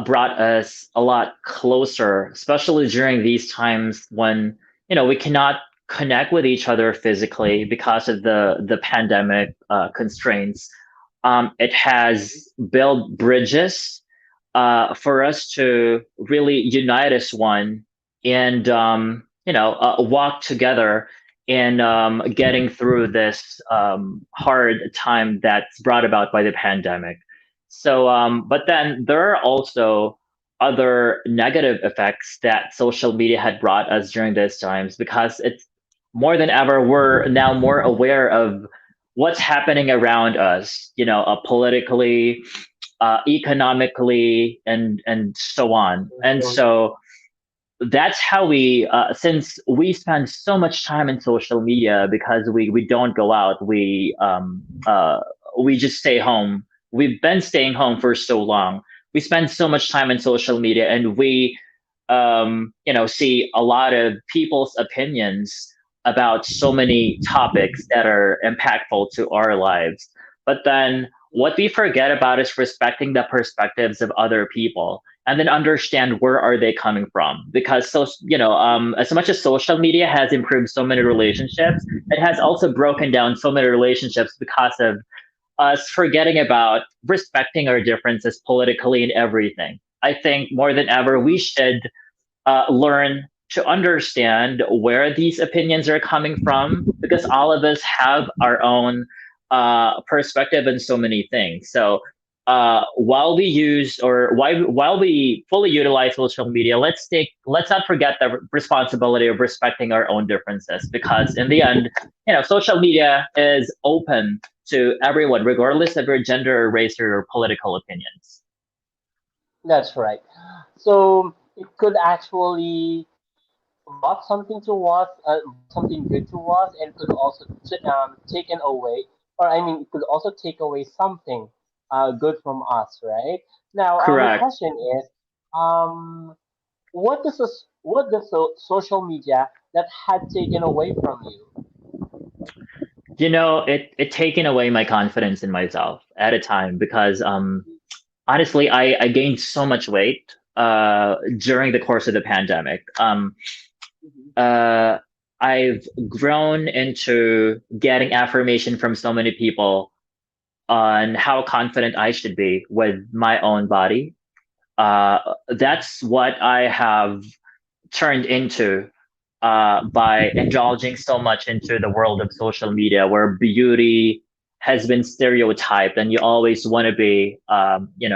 brought us a lot closer, especially during these times when we cannot connect with each other physically because of the pandemic constraints. It has built bridges for us to really unite as one and walk together in getting through this hard time that's brought about by the pandemic. So, but then there are also other negative effects that social media had brought us during these times because it's more than ever we're now more aware of what's happening around us, politically, economically, and so on. And Mhm. so that's how we since we spend so much time in social media because we don't go out, we just stay home. We've been staying home for so long. We spend so much time in social media, and we see a lot of people's opinions about so many topics that are impactful to our lives. But then what we forget about is respecting the perspectives of other people and then understand where are they coming from, because as much as social media has improved so many relationships, it has also broken down so many relationships because of us forgetting about respecting our differences politically and everything. I think more than ever we should learn to understand where these opinions are coming from, because all of us have our own perspective in so many things. So while we use or while we fully utilize social media, let's not forget the responsibility of respecting our own differences, because in the end, social media is open to everyone regardless of your gender or race or your political opinions. That's right. So it could actually brought something to us, brought something good to us, and could also taken away, or I mean, it could also take away something good from us, right? Now, my Correct. question is, um, what does social media that had taken away from you? It taken away my confidence in myself at a time because honestly, I gained so much weight during the course of the pandemic. Mhm. Uh, I've grown into getting affirmation from so many people on how confident I should be with my own body. That's what I have turned into by indulging so much into the world of social media, where beauty has been stereotyped, and you always want to be,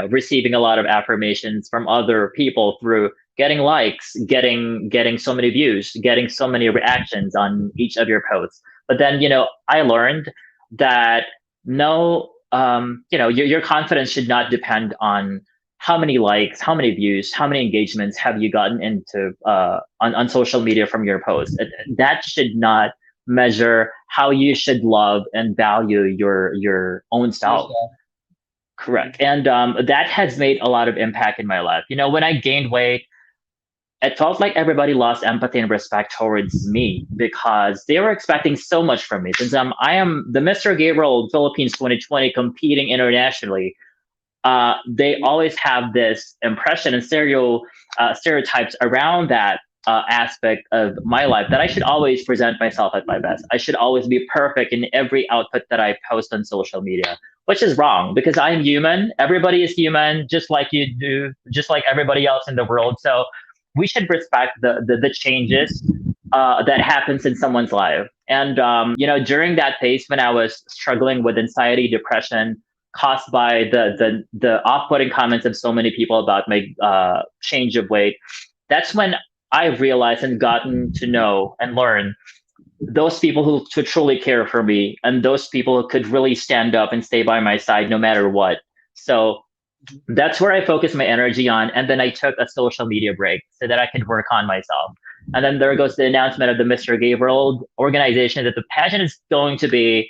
receiving a lot of affirmations from other people through getting likes, getting so many views, getting so many reactions on each of your posts. But then, I learned that no, your confidence should not depend on how many likes, how many views, how many engagements have you gotten into on social media from your post. That should not measure how you should love and value your own self. Yourself. Correct. And that has made a lot of impact in my life. When I gained weight, it felt like everybody lost empathy and respect towards me because they were expecting so much from me. Since I am the Mr. Gay World Philippines 2020 competing internationally, they always have this impression and stereotypes around that aspect of my life, that I should always present myself at my best. I should always be perfect in every output that I post on social media, which is wrong because I am human. Everybody is human, just like you do, just like everybody else in the world. So we should respect the changes that happens in someone's life. And during that phase when I was struggling with anxiety, depression, caused by the off-putting comments of so many people about my change of weight, that's when I realized and gotten to know and learn those people who truly care for me, and those people who could really stand up and stay by my side no matter what. So That's where I focused my energy on. And then I took a social media break so that I could work on myself. And then there goes the announcement of the Mr. Gabriel organization that the pageant is going to be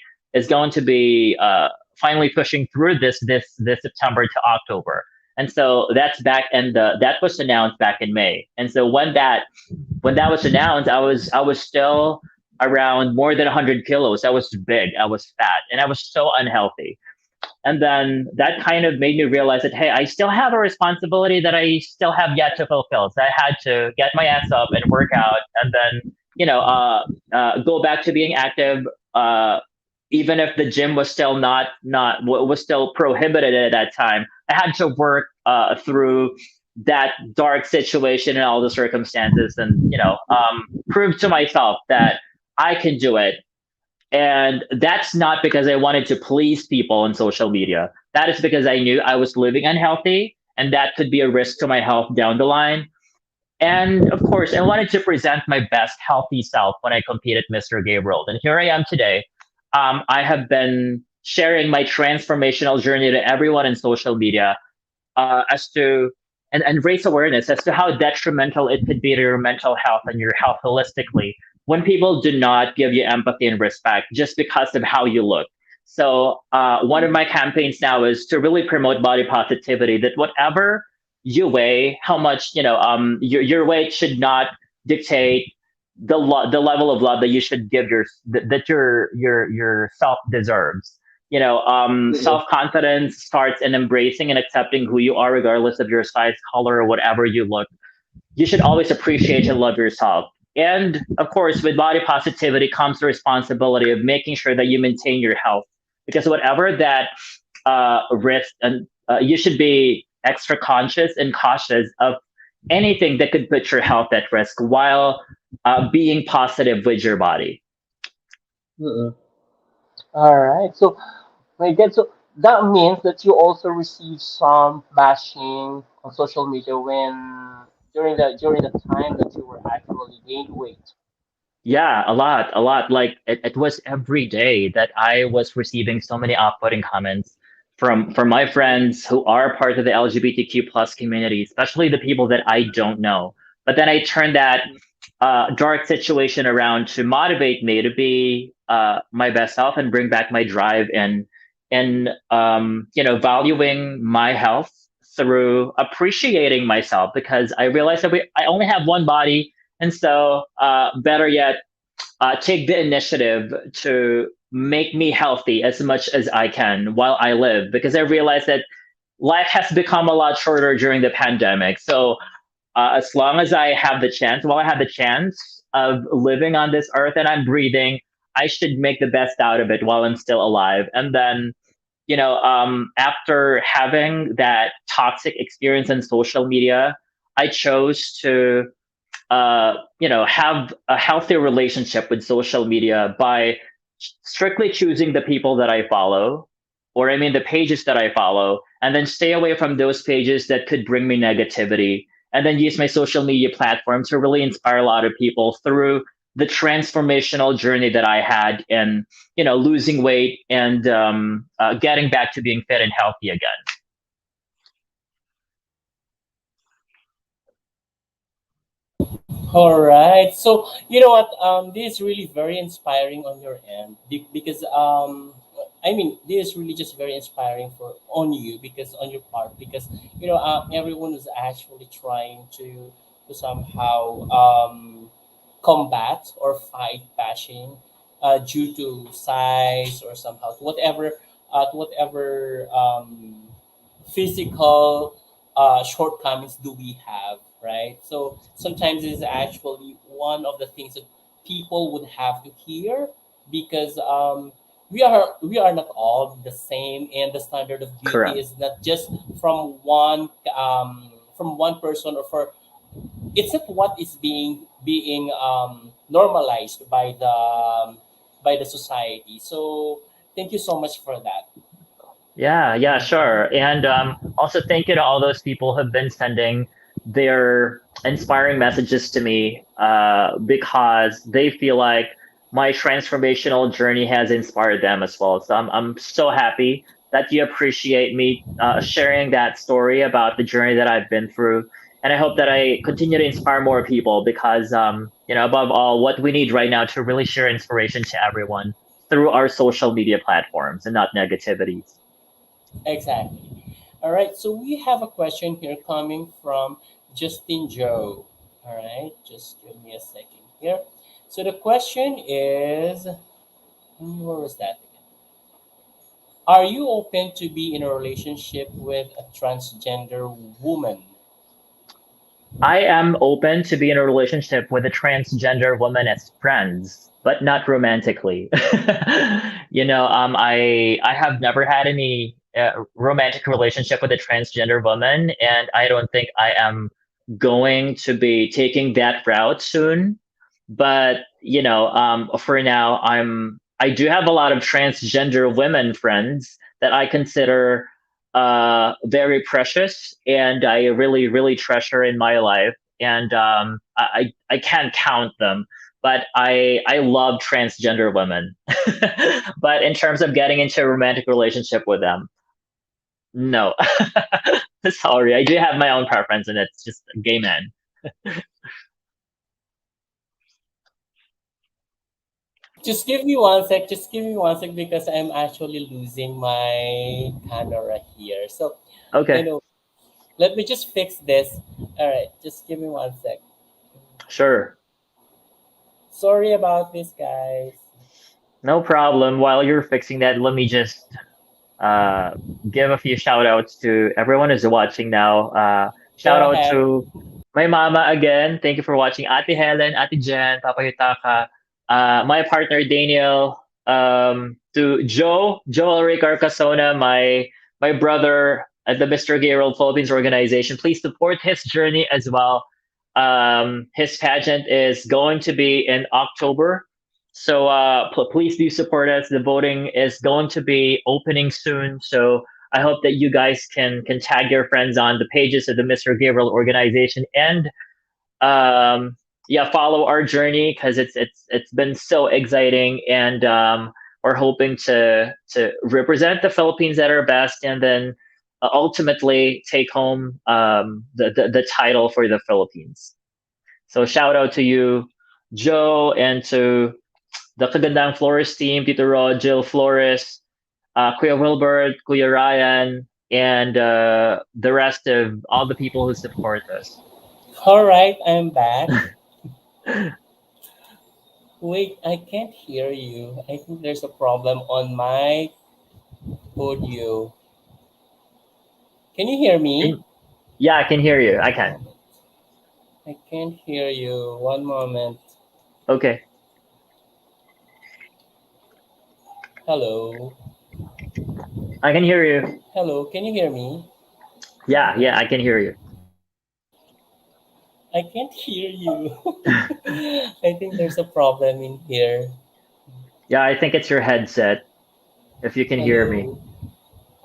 finally pushing through this September to October. And so that's back, and that was announced back in May. And so when that was announced, I was still around more than 100 kilos. I was big, I was fat, and I was so unhealthy. And then that kind of made me realize that, hey, I still have a responsibility that I still have yet to fulfill. So I had to get my ass up and work out, and then go back to being active. Even if the gym was still not was still prohibited at that time, I had to work through that dark situation and all the circumstances, and prove to myself that I can do it. And that's not because I wanted to please people on social media. That is because I knew I was living unhealthy, and that could be a risk to my health down the line. And of course, I wanted to present my best healthy self when I competed Mr. Gabriel. And here I am today. I have been sharing my transformational journey to everyone in social media, as to and raise awareness as to how detrimental it could be to your mental health and your health holistically when people do not give you empathy and respect just because of how you look. So one of my campaigns now is to really promote body positivity. That whatever you weigh, how much your weight should not dictate the level of love that you should give that your self deserves. Mhm. Self confidence starts in embracing and accepting who you are, regardless of your size, color, or whatever you look. You should always appreciate and love yourself. And of course, with body positivity comes the responsibility of making sure that you maintain your health, because whatever that risk, and you should be extra conscious and cautious of anything that could put your health at risk while being positive with your body. Mhm. All right. So, my God, so that means that you also receive some bashing on social media when during the time that you were actually gained weight. Yeah, a lot, a lot. Like it was every day that I was receiving so many off-putting comments from my friends who are part of the LGBTQ plus community, especially the people that I don't know. But then I turned that dark situation around to motivate me to be my best self and bring back my drive, and valuing my health through appreciating myself, because I realized that I only have one body. And so, better yet, take the initiative to make me healthy as much as I can while I live, because I realized that life has become a lot shorter during the pandemic. So, as long as I have the chance, while I have the chance of living on this earth and I'm breathing, I should make the best out of it while I'm still alive. And then, after having that toxic experience in social media, I chose to have a healthy relationship with social media by strictly choosing the people that I follow, or I mean the pages that I follow, and then stay away from those pages that could bring me negativity, and then use my social media platform to really inspire a lot of people through the transformational journey that I had in, losing weight and getting back to being fit and healthy again. All right. So you know what? This is really very inspiring on your end because I mean, this is really just very inspiring for on you because on your part because everyone is actually trying to somehow combat or fight bashing due to size or somehow to whatever physical shortcomings do we have, right? So sometimes it's actually one of the things that people would have to hear because we are not all the same, and the standard of beauty Correct. is not just from one person or for it's not what is being normalized by the society. So thank you so much for that. Yeah, yeah, sure. And also thank you to all those people who have been sending their inspiring messages to me, because they feel like my transformational journey has inspired them as well. So I'm so happy that you appreciate me sharing that story about the journey that I've been through. And I hope that I continue to inspire more people because, above all, what we need right now to really share inspiration to everyone through our social media platforms and not negativities. Exactly. All right. So we have a question here coming from Justin Joe. All right. Just give me a second here. So the question is, where was that again? Are you open to be in a relationship with a transgender woman? I am open to be in a relationship with a transgender woman as friends, but not romantically. I have never had any romantic relationship with a transgender woman, and I don't think I am going to be taking that route soon. But for now, I do have a lot of transgender women friends that I consider very precious and I really, really treasure in my life. And I can't count them, but I love transgender women. But in terms of getting into a romantic relationship with them, no. Sorry, I do have my own preference, and it's just gay men. Just give me one sec. Just give me one sec because I'm actually losing my camera here. So, you Okay, know, let me just fix this. All right. Just give me one sec. sure. Sorry about this, guys. No problem. While you're fixing that, let me just uh, give a few shout outs to everyone who's watching now. Go Shout out ahead. to my mama again. Thank you for watching. Ate Helen, Ate Jen, Papa Yutaka, my partner Daniel, to Joe Rick Arcasona, my brother at the Mr. Gabriel Philippines organization. Please support his journey as well. His pageant is going to be in October. So please do support us. The voting is going to be opening soon. So I hope that you guys can tag your friends on the pages of the Mr. Gabriel organization and follow our journey because it's been so exciting and we're hoping to represent the Philippines at our best and then ultimately take home the title for the Philippines. So shout out to you, Joe, and to the Kagandang Flores team, Tito Rod, Jill Flores, Kuya Wilbert, Kuya Ryan, and the rest of all the people who support us. All right, I'm back. Wait, I can't hear you. I think there's a problem on my audio. Can you hear me? And yeah, I can hear you. I One can. moment. I can't hear you. One moment. Okay. Hello. I can hear you. Hello, can you hear me? Yeah, I can hear you. I can't hear you. I think there's a problem in here. Yeah, I think it's your headset. If you can hear me. Hello.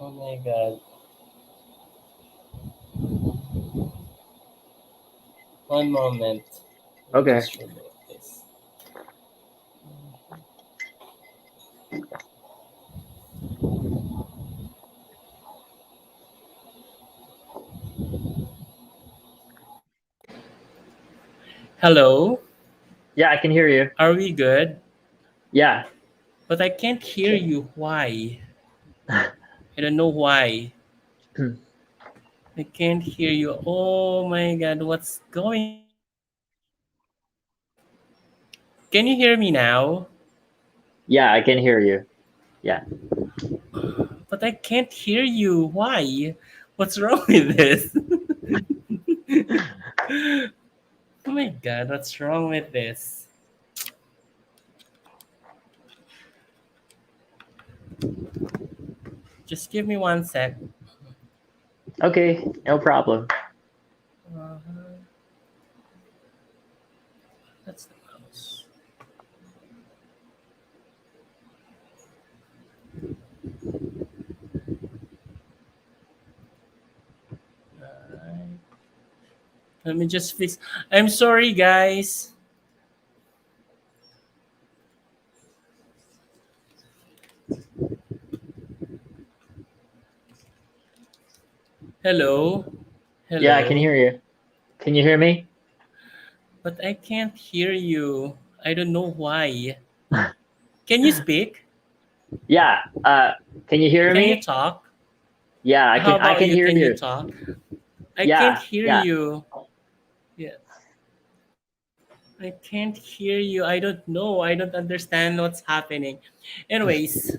Oh my god. One moment. Let me Okay. just remove this. Hello. Yeah, I can hear you. Are we good? Yeah. But I can't hear you. Why? I don't know why. I can't hear you. Oh my god, what's going on? Can you hear me now? Yeah, I can hear you. Yeah. But I can't hear you. Why? What's wrong with this? Oh my god, what's wrong with this? Just give me one sec. Okay, no problem. Uh-huh. That's the mouse. Alright. Let me just fix. I'm sorry, guys. Hello, Yeah, I can hello. hear you. Can you hear me? But I can't hear you. I don't know why. Can you speak? Yeah. Can you hear Can you me? talk? Yeah, I How can. I about can you? hear Can you you. talk? I can't Yeah. hear Yeah. you. Yeah, I can't hear you. I don't know. I don't understand what's happening. Anyways,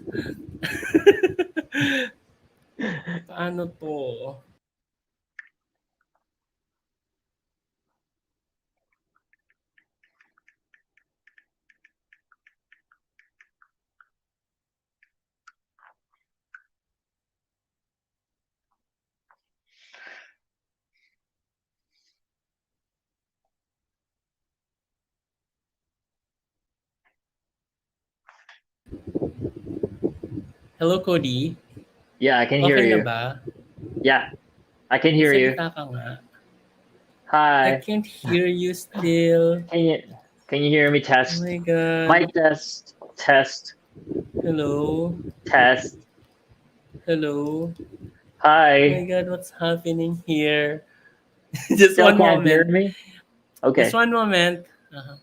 paano to? Hello, Cody. Yeah, I can hear Okay na you. ba? Yeah, I can hear you. Magsalita ka nga. I Hi. can't hear you still. Can you can you hear me? Oh Test. my god. Mic test. Test. Hello. Test. Hello. Oh my Hi. god, what's happening here? Just Still one can't hear moment. me? Just Okay. one moment. Uh-huh.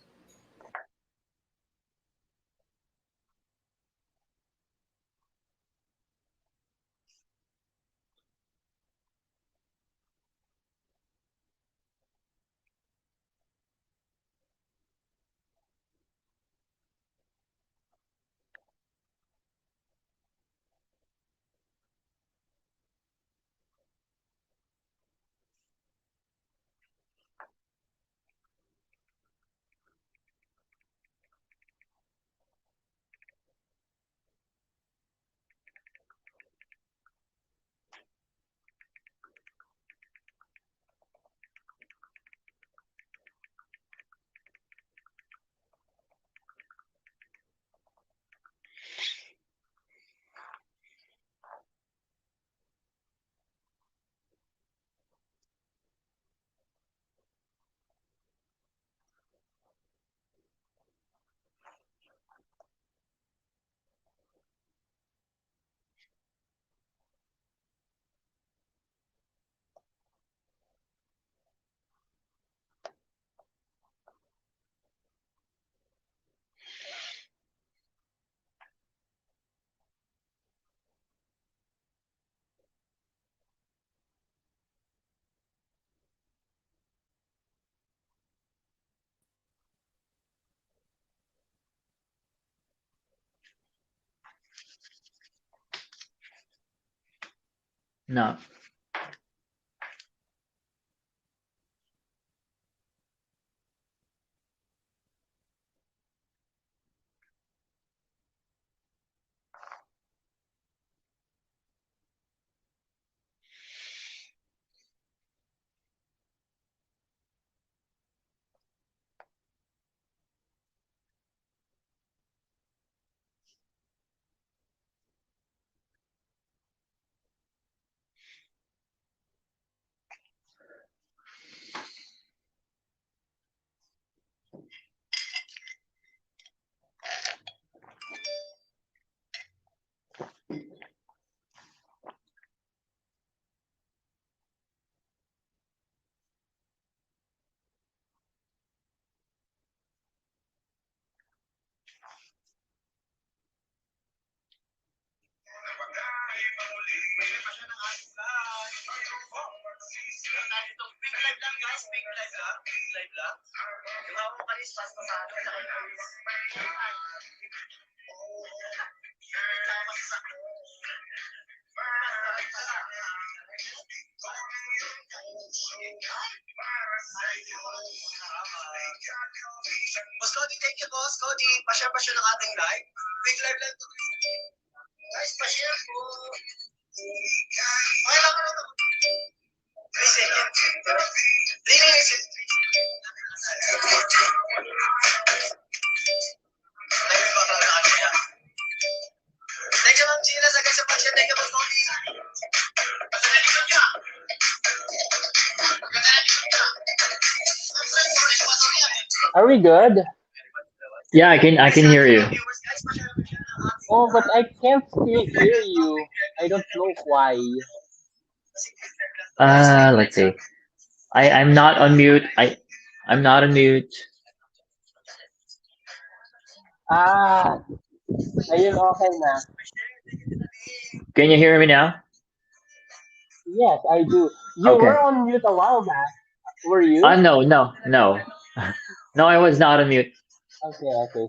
No. Are we good? Yeah, I can hear you. Oh, but I can't still hear you. I don't know why. Let's see. I'm not on mute. I'm not on mute. Ah, ayun, okay na. Can you hear me now? Yes, I do. You Okay. were on mute a while back. Were you? No, no, no. No, I was not on mute. Okay, okay.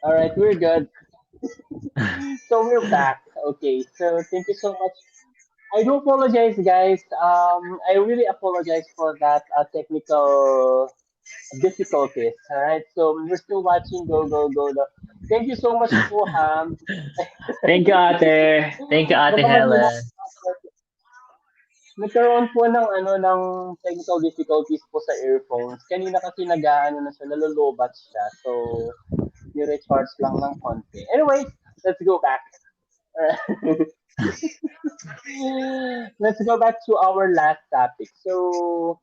All right, we're good. So we're back. Okay, so thank you so much. I do apologize, guys. I really apologize for that technical difficulties. All right, so we're still watching. Go, go, go. Thank you so much po, Ham. Thank you, Ate. Thank you, Ate Baka mag Helen. nagkaroon po ng ano ng technical difficulties po sa earphones. Kanina kasi nag-aano na siya, nalolobat siya. So, ni-recharge lang ng konti. Anyways, let's go back. Alright. Let's go back to our last topic. So,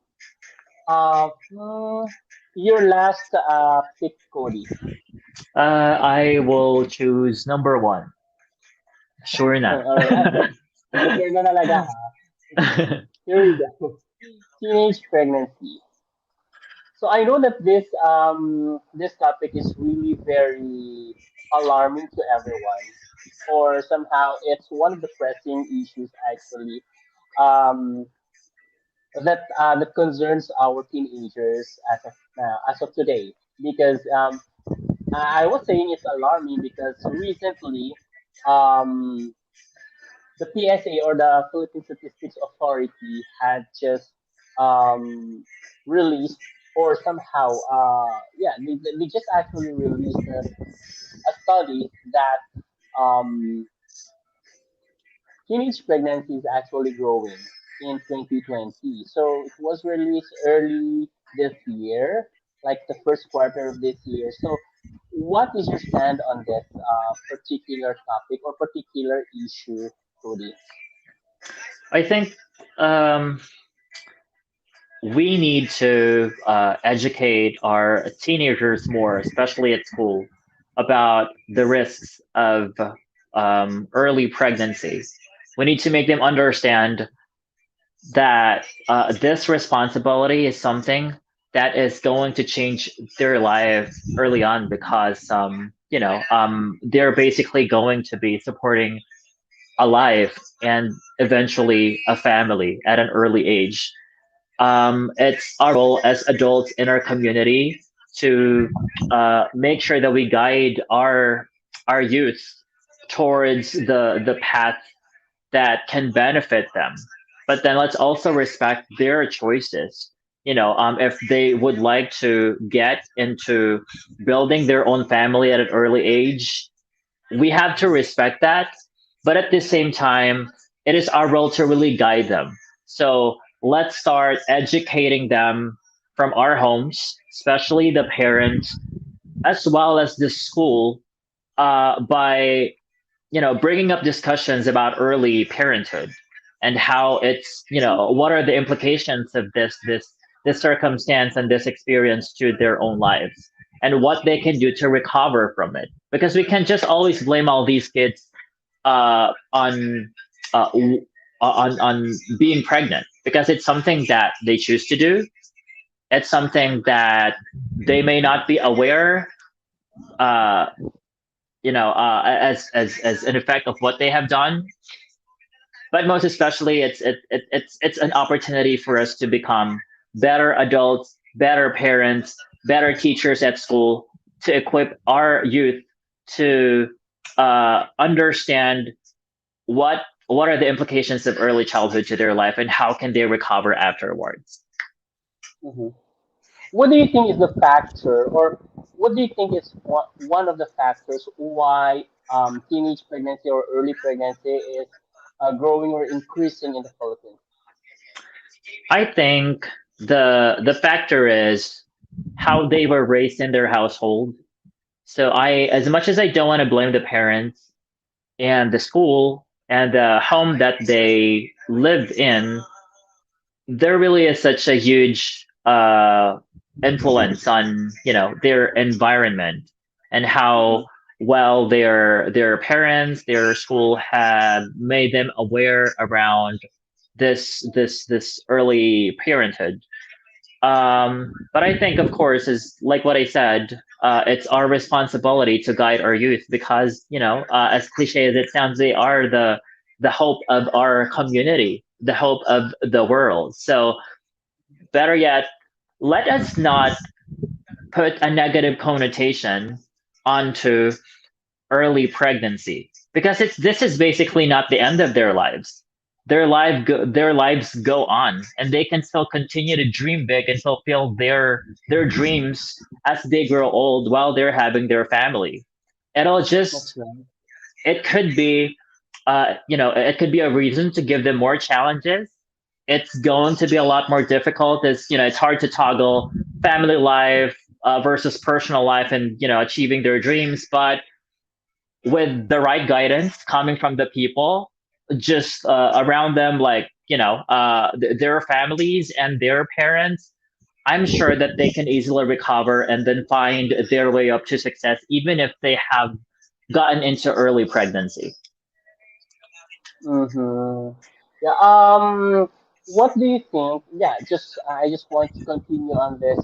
your last pick, Cody. I will choose number one. Sure na. Alright. Sure na talaga ha. Here we go. Teenage pregnancy. So I know that this topic is really very alarming to everyone, or somehow it's one of the pressing issues actually um, that concerns our teenagers as of today. Because I was saying it's alarming because recently um, the PSA or the Philippine Statistics Authority had just um, released or somehow they just actually released a study that um, teenage pregnancy is actually growing in 2020. So it was released early this year, like the first quarter of this year. So what is your stand on this particular topic or particular issue, Cody? I think um, we need to educate our teenagers more, especially at school, about the risks of early pregnancy. We need to make them understand that this responsibility is something that is going to change their life early on because they're basically going to be supporting a life and eventually a family at an early age. It's our role as adults in our community to make sure that we guide our youth towards the path that can benefit them. But then let's also respect their choices. If they would like to get into building their own family at an early age, we have to respect that. But at the same time, it is our role to really guide them. So let's start educating them from our homes, especially the parents, as well as the school, by bringing up discussions about early parenthood and how it's what are the implications of this circumstance and this experience to their own lives and what they can do to recover from it, because we can just always blame all these kids on on being pregnant, because it's something that they choose to do. It's something that they may not be aware uh, as an effect of what they have done. But most especially, it's an opportunity for us to become better adults, better parents, better teachers at school, to equip our youth to understand what are the implications of early childhood to their life and how can they recover afterwards. Hmm. What do you think is the factor, or what do you think is one of the factors why teenage pregnancy or early pregnancy is growing or increasing in the Philippines? I think the factor is how they were raised in their household. So as much as I don't want to blame the parents and the school and the home that they lived in, there really is such a huge influence on their environment and how Hmm. well their parents, their school have made them aware around this early parenthood. But I think, of course, is like what I said. It's our responsibility to guide our youth because, as cliche as it sounds, they are the hope of our community, the hope of the world. So, better yet, let us not put a negative connotation onto early pregnancy because it's this is basically not the end of their lives. Their lives go on, and they can still continue to dream big and fulfill their dreams as they grow old while they're having their family. It'll That's just right. it could be it could be a reason to give them more challenges. It's going to be a lot more difficult as it's hard to toggle family life versus personal life and achieving their dreams, but with the right guidance coming from the people just around them, like their families and their parents, I'm sure that they can easily recover and then find their way up to success even if they have gotten into early pregnancy. Mm-hmm. Yeah. What do you think? Yeah. Just I just want to continue on this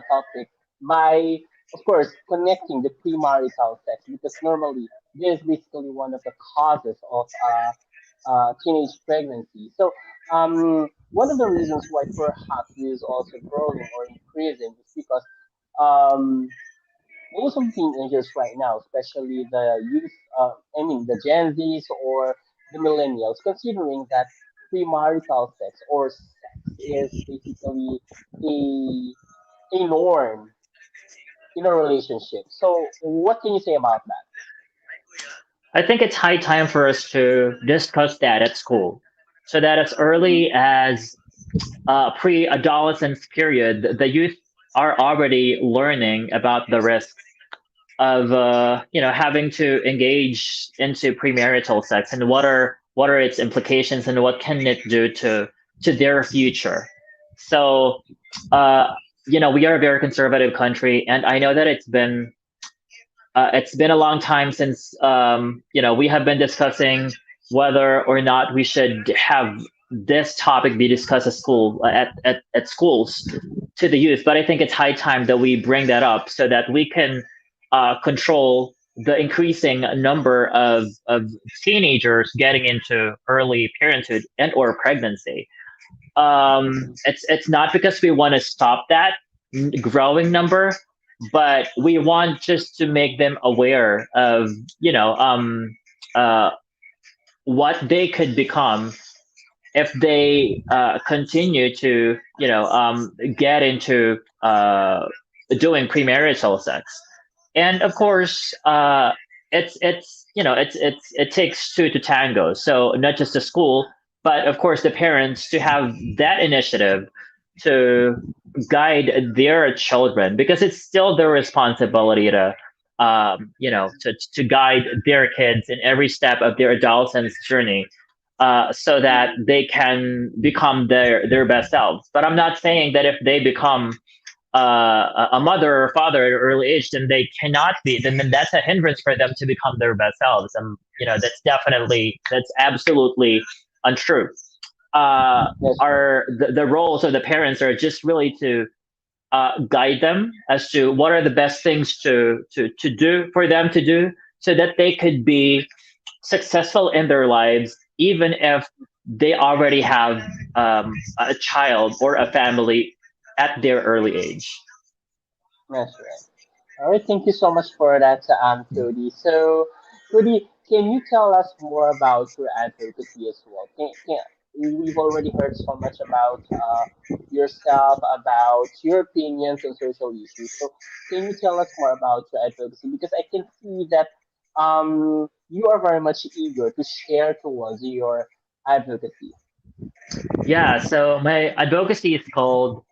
topic by, of course, connecting the premarital sex because normally this is basically one of the causes of teenage pregnancy. So, one of the reasons why perhaps this is also growing or increasing is because um, most of the teenagers right now, especially the youth, I mean the Gen Zs or the millennials, considering that premarital sex or sex is basically a a norm in a relationship. So, what can you say about that? I think it's high time for us to discuss that at school so that as early as pre-adolescence period, the youth are already learning about the risks of having to engage into premarital sex and what are its implications and what can it do to their future. So uh, we are a very conservative country, and I know that it's been a long time since we have been discussing whether or not we should have this topic be discussed at at schools to the youth. But I think it's high time that we bring that up so that we can control the increasing number of teenagers getting into early parenthood and or pregnancy. It's not because we want to stop that growing number, but we want just to make them aware of uh, what they could become if they continue to get into doing premarital sex. And of course it takes two to tango, so not just the school but of course the parents to have that initiative to guide their children because it's still their responsibility to to guide their kids in every step of their adolescence journey so that they can become their best selves. But I'm not saying that if they become a mother or father at an early age, then they cannot be. Then that's a hindrance for them to become their best selves. And that's absolutely untrue. That's right. The roles of the parents are just really to guide them as to what are the best things to do for them to do so that they could be successful in their lives, even if they already have a child or a family at their early age. That's right. All right. Thank you so much for that, Cody. So, Cody, can you tell us more about your advocacy as well? We've already heard so much about yourself, about your opinions on social issues. So, can you tell us more about your advocacy? Because I can see that you are very much eager to share towards your advocacy. Yeah, so my advocacy is called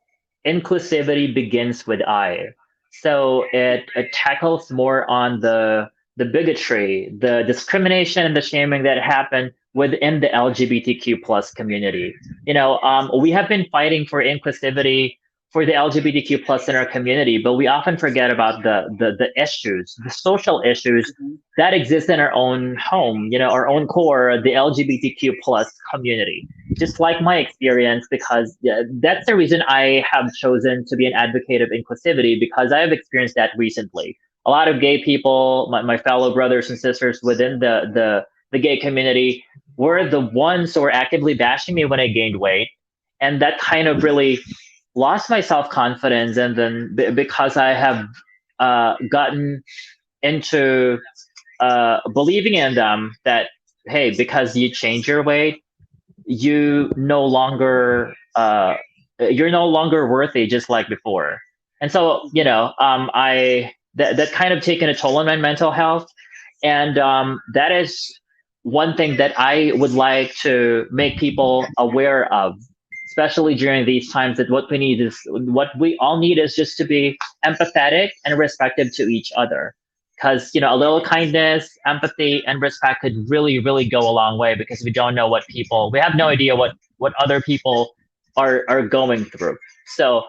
Inclusivity Begins with I. So it tackles more on the bigotry, the discrimination, and the shaming that happen within the LGBTQ plus community. We have been fighting for inclusivity for the LGBTQ plus in our community, but we often forget about the issues, the social issues Mhm. that exist in our own home, our own core, the LGBTQ plus community. Just like my experience, because yeah, that's the reason I have chosen to be an advocate of inclusivity, because I have experienced that recently. A lot of gay people, my fellow brothers and sisters within the gay community, were the ones who were actively bashing me when I gained weight. And that kind of really lost my self confidence. And then because I have gotten into believing in them that, hey, because you change your weight, you no longer you're no longer worthy just like before. And so, I that kind of taken a toll on my mental health. And that is one thing that I would like to make people aware of, especially during these times, that what we all need is just to be empathetic and respectful to each other. Because, a little kindness, empathy, and respect could really, really go a long way, because we don't know we have no idea what other people are going through. So,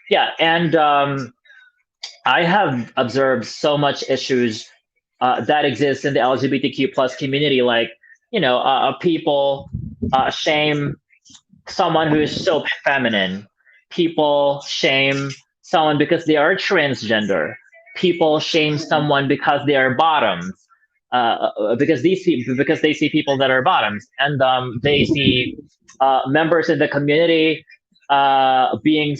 yeah. And I have observed so much issues that exist in the LGBTQ plus community, like, people shame someone who is so feminine. People shame someone because they are transgender. People shame Mhm. someone because they are bottoms. Because they see people that are bottoms, and they see members in the community being uh,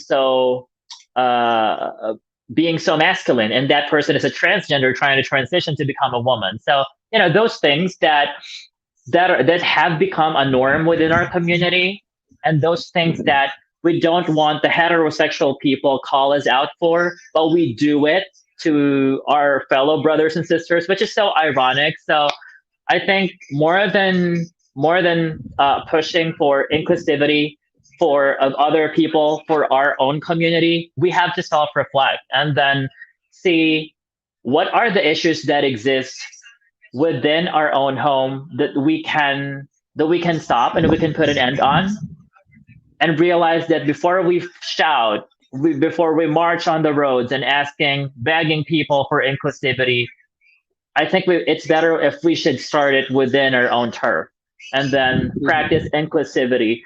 so masculine, and that person is a transgender trying to transition to become a woman. So, those things that have become a norm within our community, and those things that we don't want the heterosexual people call us out for, but we do it to our fellow brothers and sisters, which is so ironic. So I think more than pushing for inclusivity for of other people for our own community, we have to self-reflect and then see what are the issues that exist within our own home that we can stop and we can put an end on, and realize that before we shout, before we march on the roads and begging people for inclusivity, I think it's better if we should start it within our own turf and then Mhm. practice inclusivity.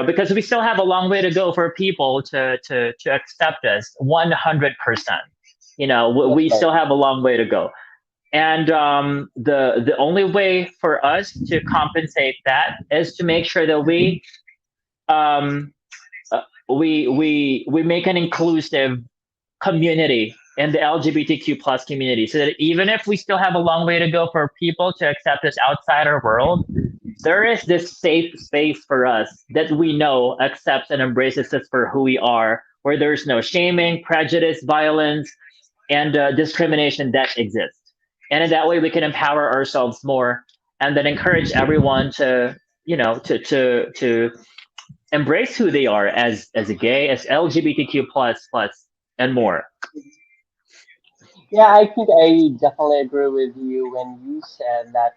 Because we still have a long way to go for people to accept us 100%. That's We right. still have a long way to go. And the only way for us to compensate that is to make sure that um, we make an inclusive community in the LGBTQ plus community, so that even if we still have a long way to go for people to accept us outside our world, there is this safe space for us that we know accepts and embraces us for who we are, where there's no shaming, prejudice, violence, and discrimination that exists. And in that way, we can empower ourselves more, and then encourage everyone to embrace who they are as a gay, as LGBTQ plus, and more. Yeah, I think I definitely agree with you when you said that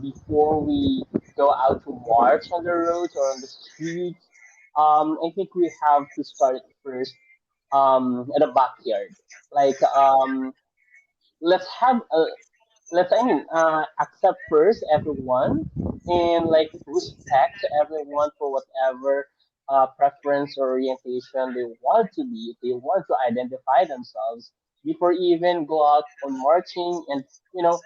before we go out to march on the roads or on the streets, I think we have to start first in the backyard. Like let's have a accept first everyone and like respect everyone for whatever preference or orientation they want to be, they want to identify themselves before even go out on marching and you know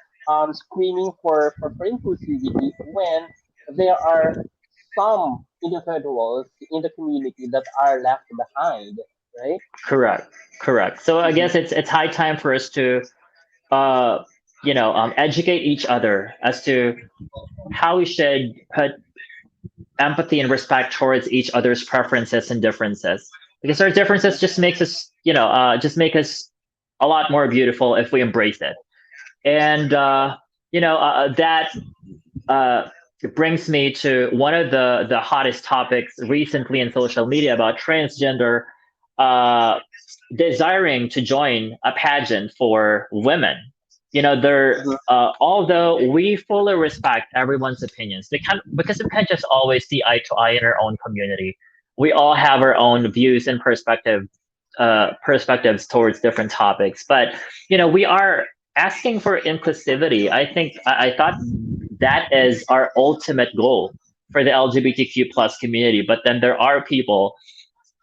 screaming for inclusivity when there are some individuals in the community that are left behind, right? Correct, correct. So I Mhm. guess it's high time for us to uh, educate each other as to how we should put empathy and respect towards each other's preferences and differences, because our differences just make us a lot more beautiful if we embrace it. And that uh, brings me to one of the hottest topics recently in social media about transgender uh, desiring to join a pageant for women. Mhm. Although we fully respect everyone's opinions, because we can't just always see eye to eye in our own community. we all have our own views and perspectives towards different topics. But we are asking for inclusivity. I think I thought that is our ultimate goal for the LGBTQ plus community. But then there are people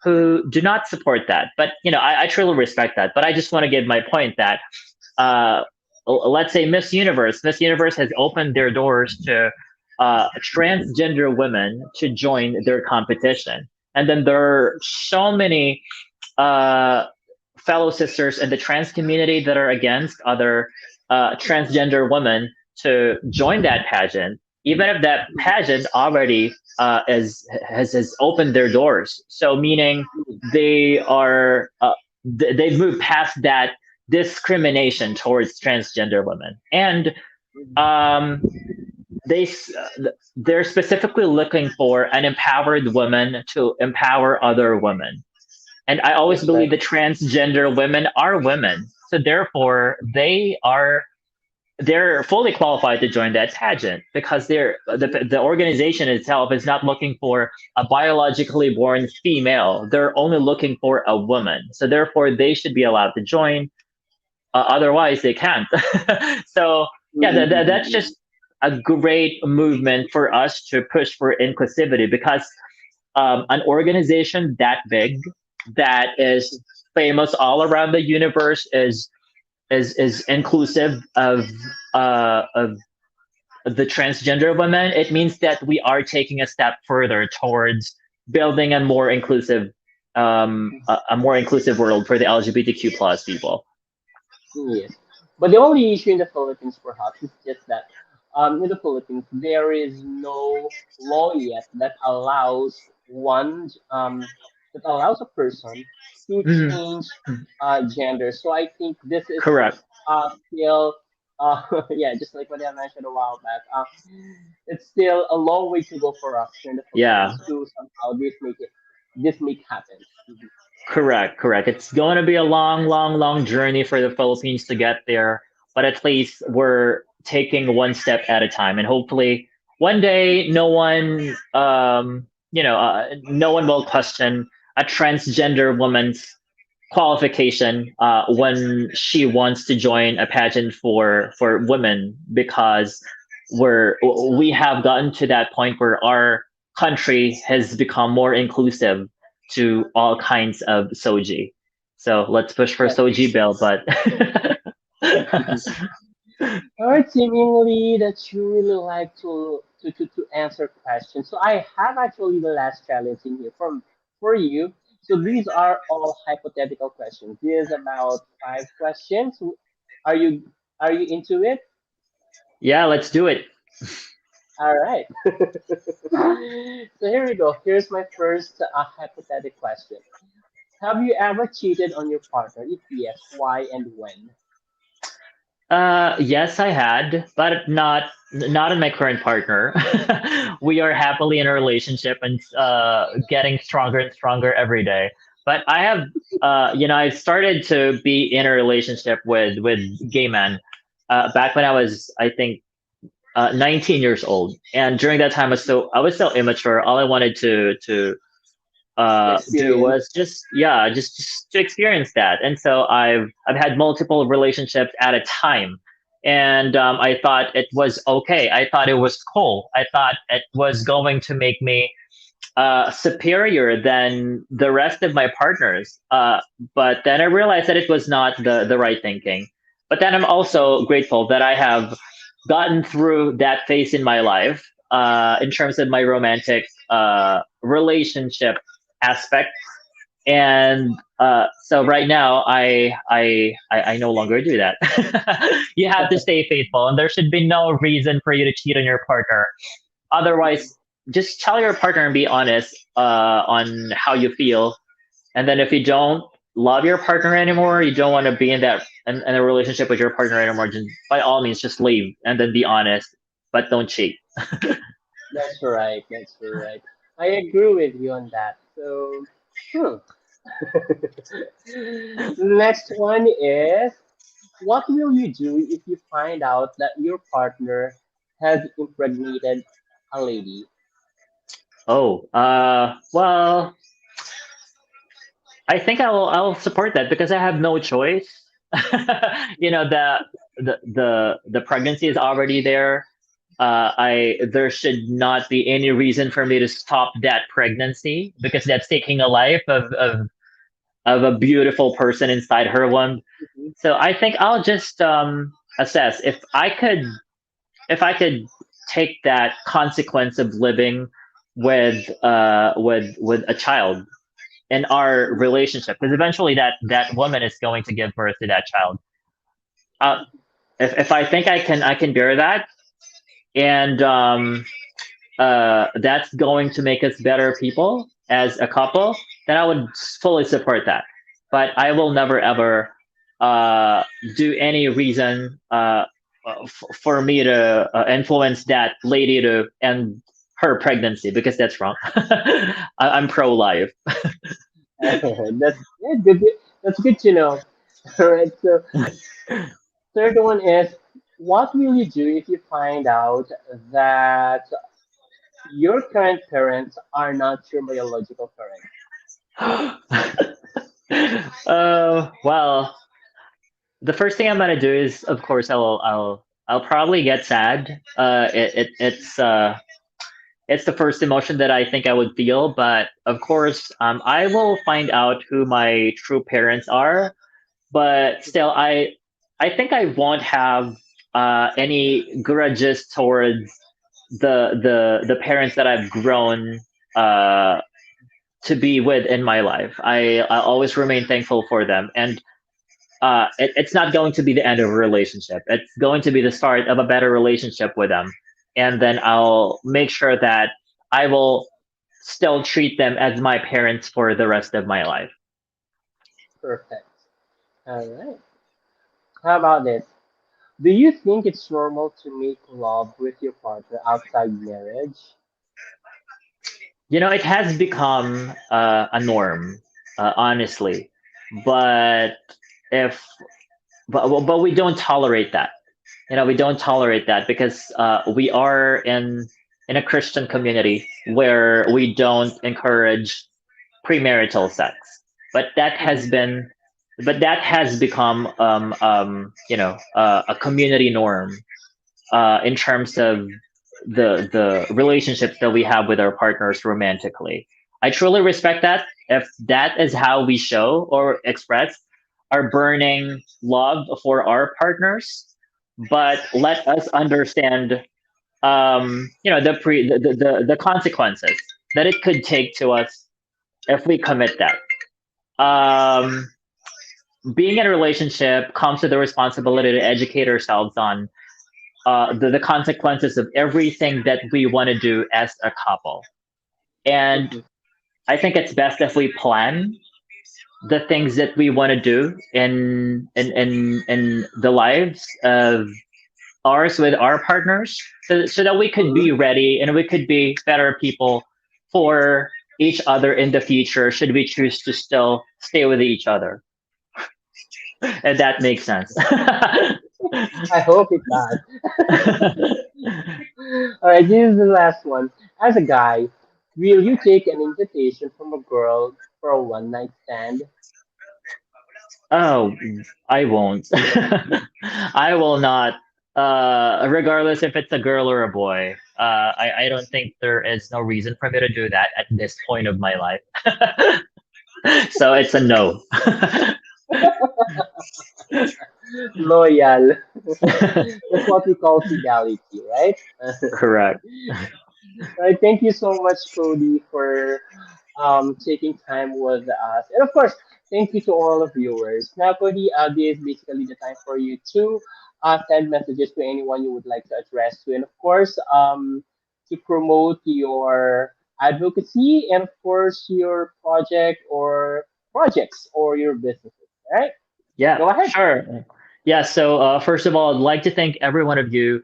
who do not support that. But I truly respect that. But I just want to give my point that uh, let's say Miss Universe has opened their doors to transgender women to join their competition, and then there are so many uh, fellow sisters in the trans community that are against other transgender women to join that pageant, even if that pageant already has opened their doors. So meaning they are they've moved past that discrimination towards transgender women, and um, they they're specifically looking for an empowered woman to empower other women. And I always That's believe right. that transgender women are women. So therefore they're fully qualified to join that pageant because the organization itself is not looking for a biologically born female. They're only looking for a woman. So therefore they should be allowed to join. Otherwise they can't. So yeah, that's Mm-hmm. just a great movement for us to push for inclusivity because an organization that big that is famous all around the universe is inclusive of the transgender women. It means that we are taking a step further towards building a more inclusive world for the LGBTQ plus people. Yes, but the only issue in the Philippines perhaps is just that in the Philippines there is no law yet that allows a person to Mhm. change gender. So I think this is Correct. still yeah, just like what I mentioned a while back. It's still a long way to go for us here in the Yeah. Philippines to somehow this make happen. Mhm. Correct, correct. It's going to be a long, long, long journey for the Philippines to get there, but at least we're taking one step at a time, and hopefully one day no one will question a transgender woman's qualification when she wants to join a pageant for women because we have gotten to that point where our country has become more inclusive to all kinds of soji. So let's push for That's soji bill, but all right, seemingly that you really like to answer questions. So I have actually the last challenge in here from for you. So these are all hypothetical questions. There's about 5 questions. Are you into it? yeah, let's do it. All right. So here we go. Here's my first hypothetical question. Have you ever cheated on your partner? If yes, why and when? Yes, I had, but not in my current partner. We are happily in a relationship and getting stronger and stronger every day. But I have, I started to be in a relationship with gay men back when I was, I think, 19 years old, and during that time, I was so immature. All I wanted to do Experience. was just to experience that. And so I've had multiple relationships at a time, and I thought it was okay. I thought it was cool. I thought it was going to make me superior than the rest of my partners. But then I realized that it was not the right thinking. But then I'm also grateful that I have gotten through that phase in my life in terms of my romantic relationship aspect. And so right now, I no longer do that. You have to stay faithful, and there should be no reason for you to cheat on your partner. Otherwise, just tell your partner and be honest on how you feel. And then if you don't love your partner anymore, you don't want to be in a relationship with your partner anymore, just, by all means, just leave and then be honest, but don't cheat. That's right. That's right. I agree with you on that. So, hmm. Next one is, what will you do if you find out that your partner has impregnated a lady? Oh, well. I think I'll support that because I have no choice. You know, the pregnancy is already there. I There should not be any reason for me to stop that pregnancy because that's taking a life of a beautiful person inside her womb. Mhm. So I think I'll just assess if I could take that consequence of living with a child in our relationship, because eventually that woman is going to give birth to that child. Uh, if I think I can bear that, and that's going to make us better people as a couple, then I would fully support that. But I will never ever uh, do any reason for me to influence that lady to end her pregnancy because that's wrong. I'm pro life. That's yeah, good. That's good to know. All right. So third one is, what will you do if you find out that your current parents are not your biological parents? Well, the first thing I'm gonna do is, of course, I'll probably get sad. It's the first emotion that I think I would feel, but of course, I will find out who my true parents are. But still, I think I won't have any grudges towards the parents that I've grown uh, to be with in my life. I always remain thankful for them, and it's not going to be the end of a relationship. It's going to be the start of a better relationship with them, and then I'll make sure that I will still treat them as my parents for the rest of my life. Perfect. All right. How about this? Do you think it's normal to make love with your partner outside marriage? It has become a norm, honestly, but if but we don't tolerate that. We don't tolerate that because we are in a Christian community where we don't encourage premarital sex. But that has Mhm. been, but that has become, a community norm in terms of the relationships that we have with our partners romantically. I truly respect that. If that is how we show or express our burning love for our partners, but let us understand, the consequences that it could take to us if we commit that. Um, Being in a relationship comes with the responsibility to educate ourselves on the consequences of everything that we want to do as a couple. And Mhm. I think it's best if we plan the things that we want to do in the lives of ours with our partners, so that we could Mhm. be ready and we could be better people for each other in the future should we choose to still stay with each other. If that makes sense. I hope it does. All right, this is the last one. As a guy, will you take an invitation from a girl for a one night stand? Oh, I won't. I will not. Regardless if it's a girl or a boy. I don't think there is no reason for me to do that at this point of my life. So it's a no. Loyal. That's what we call fidelity, right? Correct. All right, thank you so much, Cody, for taking time with us. And of course, thank you to all the viewers. Now, Cody, this is basically the time for you to send messages to anyone you would like to address to. And of course, to promote your advocacy and of course your project or projects or your businesses. All right, Yeah, go ahead. sure. Yeah, so first of all, I'd like to thank every one of you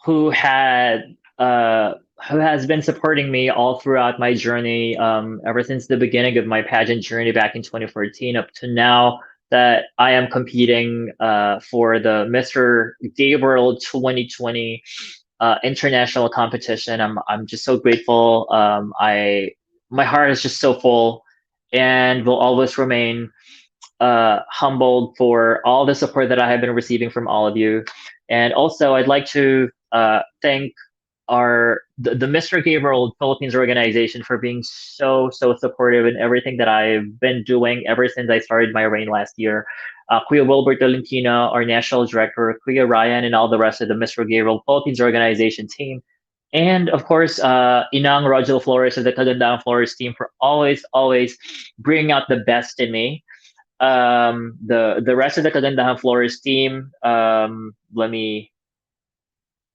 who had who has been supporting me all throughout my journey, ever since the beginning of my pageant journey back in 2014 up to now that I am competing for the Mr. Gay World 2020 international competition. I'm just so grateful. I My heart is just so full, and will always remain humbled for all the support that I have been receiving from all of you. And also, I'd like to thank the Mr. Gabriel Philippines organization for being so supportive in everything that I've been doing ever since I started my reign last year. Kuya Wilbert Tolentino, our national director, Kuya Ryan, and all the rest of the Mr. Gabriel Philippines organization team. And of course, Inang Rogel Flores of the Kagandang Flores team for always bringing out the best in me. The rest of the Kagandahan Flores team, let me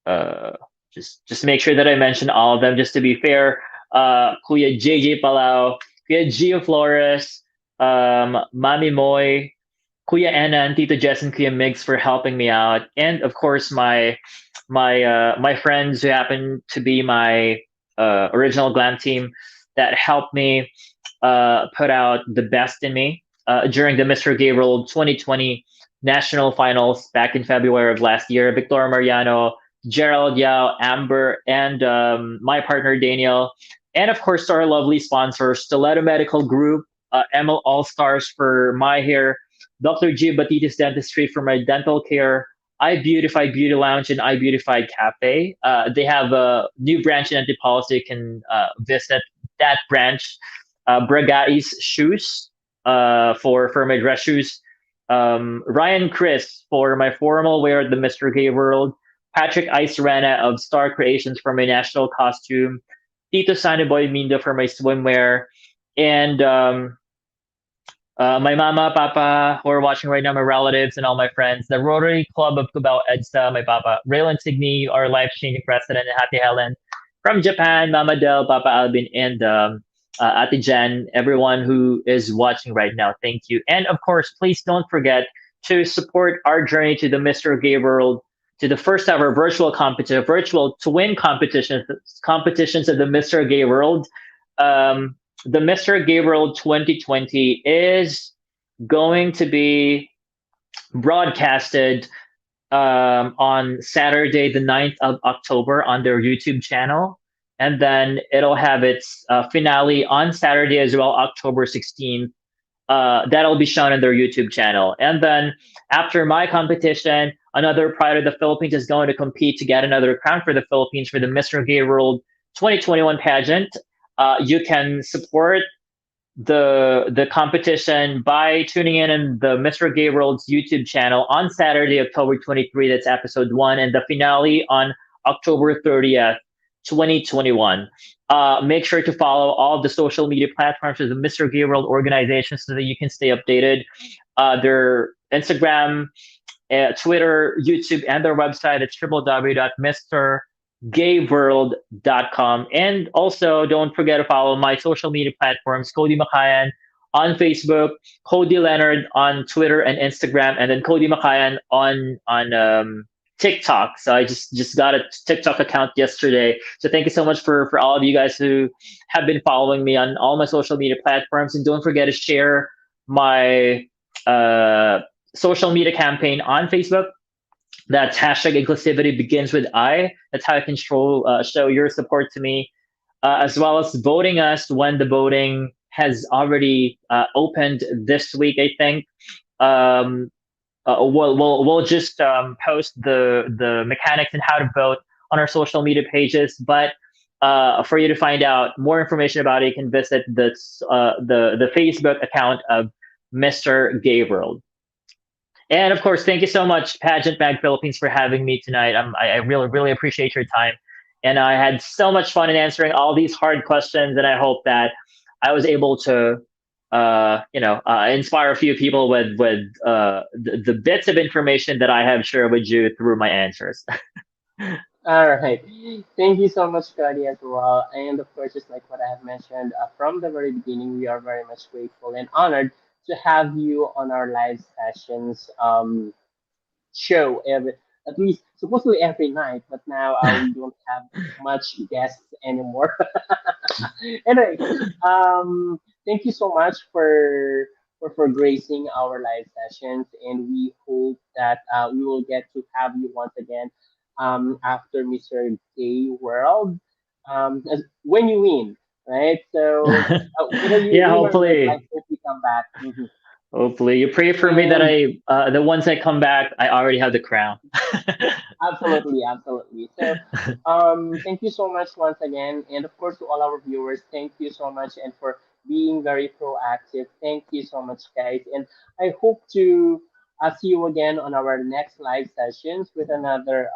uh, just make sure that I mention all of them. Just to be fair, Kuya JJ Palau, Kuya Gio Flores, Mami Moy, Kuya Anna and Tito Jess and Kuya Migs for helping me out, and of course my friends who happen to be my original glam team that helped me put out the best in me during the Mr. Gabriel 2020 national finals back in February of last year. Victor Mariano, Gerald Yao, Amber, and my partner Daniel, and of course our lovely sponsors, Stiletto Medical Group, ML All Stars for my hair, Dr. G Batitis Dentistry for my dental care, I Beautify Beauty Lounge, and I Beautified Cafe. They have a new branch in Antipolo, so you can visit that branch. Bragais Shoes for my dress shoes. Ryan Chris for my formal wear at the Mr. Gay World. Patrick Icerana of Star Creations for my national costume. Tito Saniboy Mindo for my swimwear. And my mama, papa, who are watching right now, my relatives, and all my friends, the Rotary Club of Cubao EDSA, my papa, Raylan Signy, our life changing president, and Happy Helen from Japan, Mama Del, Papa Albin, and Ate Jen, everyone who is watching right now. Thank you. And of course, please don't forget to support our journey to the Mr. Gay World, to the first ever virtual competition, virtual twin competitions of the Mr. Gay World. The Mr. Gabriel 2020 is going to be broadcasted on Saturday, the 9th of October on their YouTube channel. And then it'll have its finale on Saturday as well, October 16th. That'll be shown on their YouTube channel. And then after my competition, another Pride of the Philippines is going to compete to get another crown for the Philippines for the Mr. Gay World 2021 pageant. You can support the competition by tuning in the Mr. Gay World's YouTube channel on Saturday, October 23. That's episode 1, and the finale on October 30th, 2021. Make sure to follow all of the social media platforms of the Mr. Gay World organization so that you can stay updated. Their Instagram, Twitter, YouTube, and their website at www.mrgayworld.com. And also, don't forget to follow my social media platforms, Kodie Macayan on Facebook, Cody Leonard on Twitter and Instagram, and then Kodie Macayan on TikTok. So I just got a TikTok account yesterday. So thank you so much for all of you guys who have been following me on all my social media platforms. And don't forget to share my uh, social media campaign on Facebook. That's hashtag inclusivity begins with I. That's how you can show your support to me, as well as voting us when the voting has already opened this week, I think. Um, we'll just post the mechanics and how to vote on our social media pages. But for you to find out more information about it, you can visit the Facebook account of Mr. Gabriel. And of course, thank you so much, Pageant Mag Philippines, for having me tonight. I really appreciate your time. And I had so much fun in answering all these hard questions. And I hope that I was able to, inspire a few people with the bits of information that I have shared with you through my answers. All right. Thank you so much, Cody, as well. And of course, just like what I have mentioned from the very beginning, we are very much grateful and honored to have you on our live sessions. Show every at least supposedly every night, but now we don't have much guests anymore. Anyway, thank you so much for gracing our live sessions, and we hope that we will get to have you once again after Mr. Gay World when you win. right? So whether you Yeah, win or lose, I hopefully. hope you come back. Hmm. Hopefully. You pray for me that And the ones I come back, I already have the crown. absolutely, absolutely. So, thank you so much once again, and of course to all our viewers, thank you so much, and for being very proactive. Thank you so much, guys, and I hope to see you again on our next live sessions with another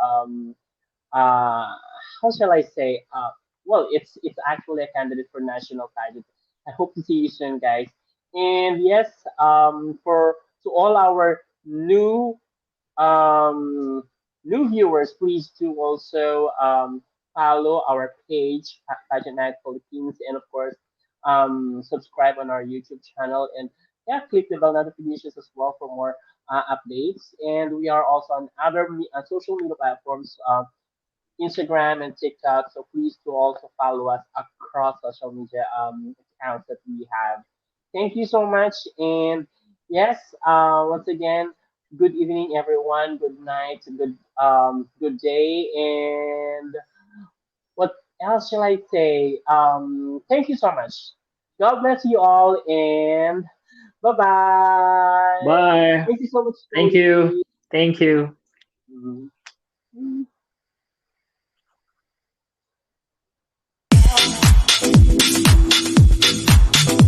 uh, how shall I say? Well, it's actually a candidate for national pageant. I hope to see you soon, guys. And yes, for to all our um, new viewers, please do also follow our page, Pageant Night Philippines, and of course, subscribe on our YouTube channel. And yeah, click the bell notifications as well for more updates. And we are also on other social media platforms. Instagram and TikTok. So please do also follow us across social media accounts that we have. Thank you so much. And yes, once again, good evening, everyone. Good night. Good day. And what else shall I say? Thank you so much. God bless you all, and bye bye. Bye. Thank you so much, Thank you. Cody. Thank you. Mhm.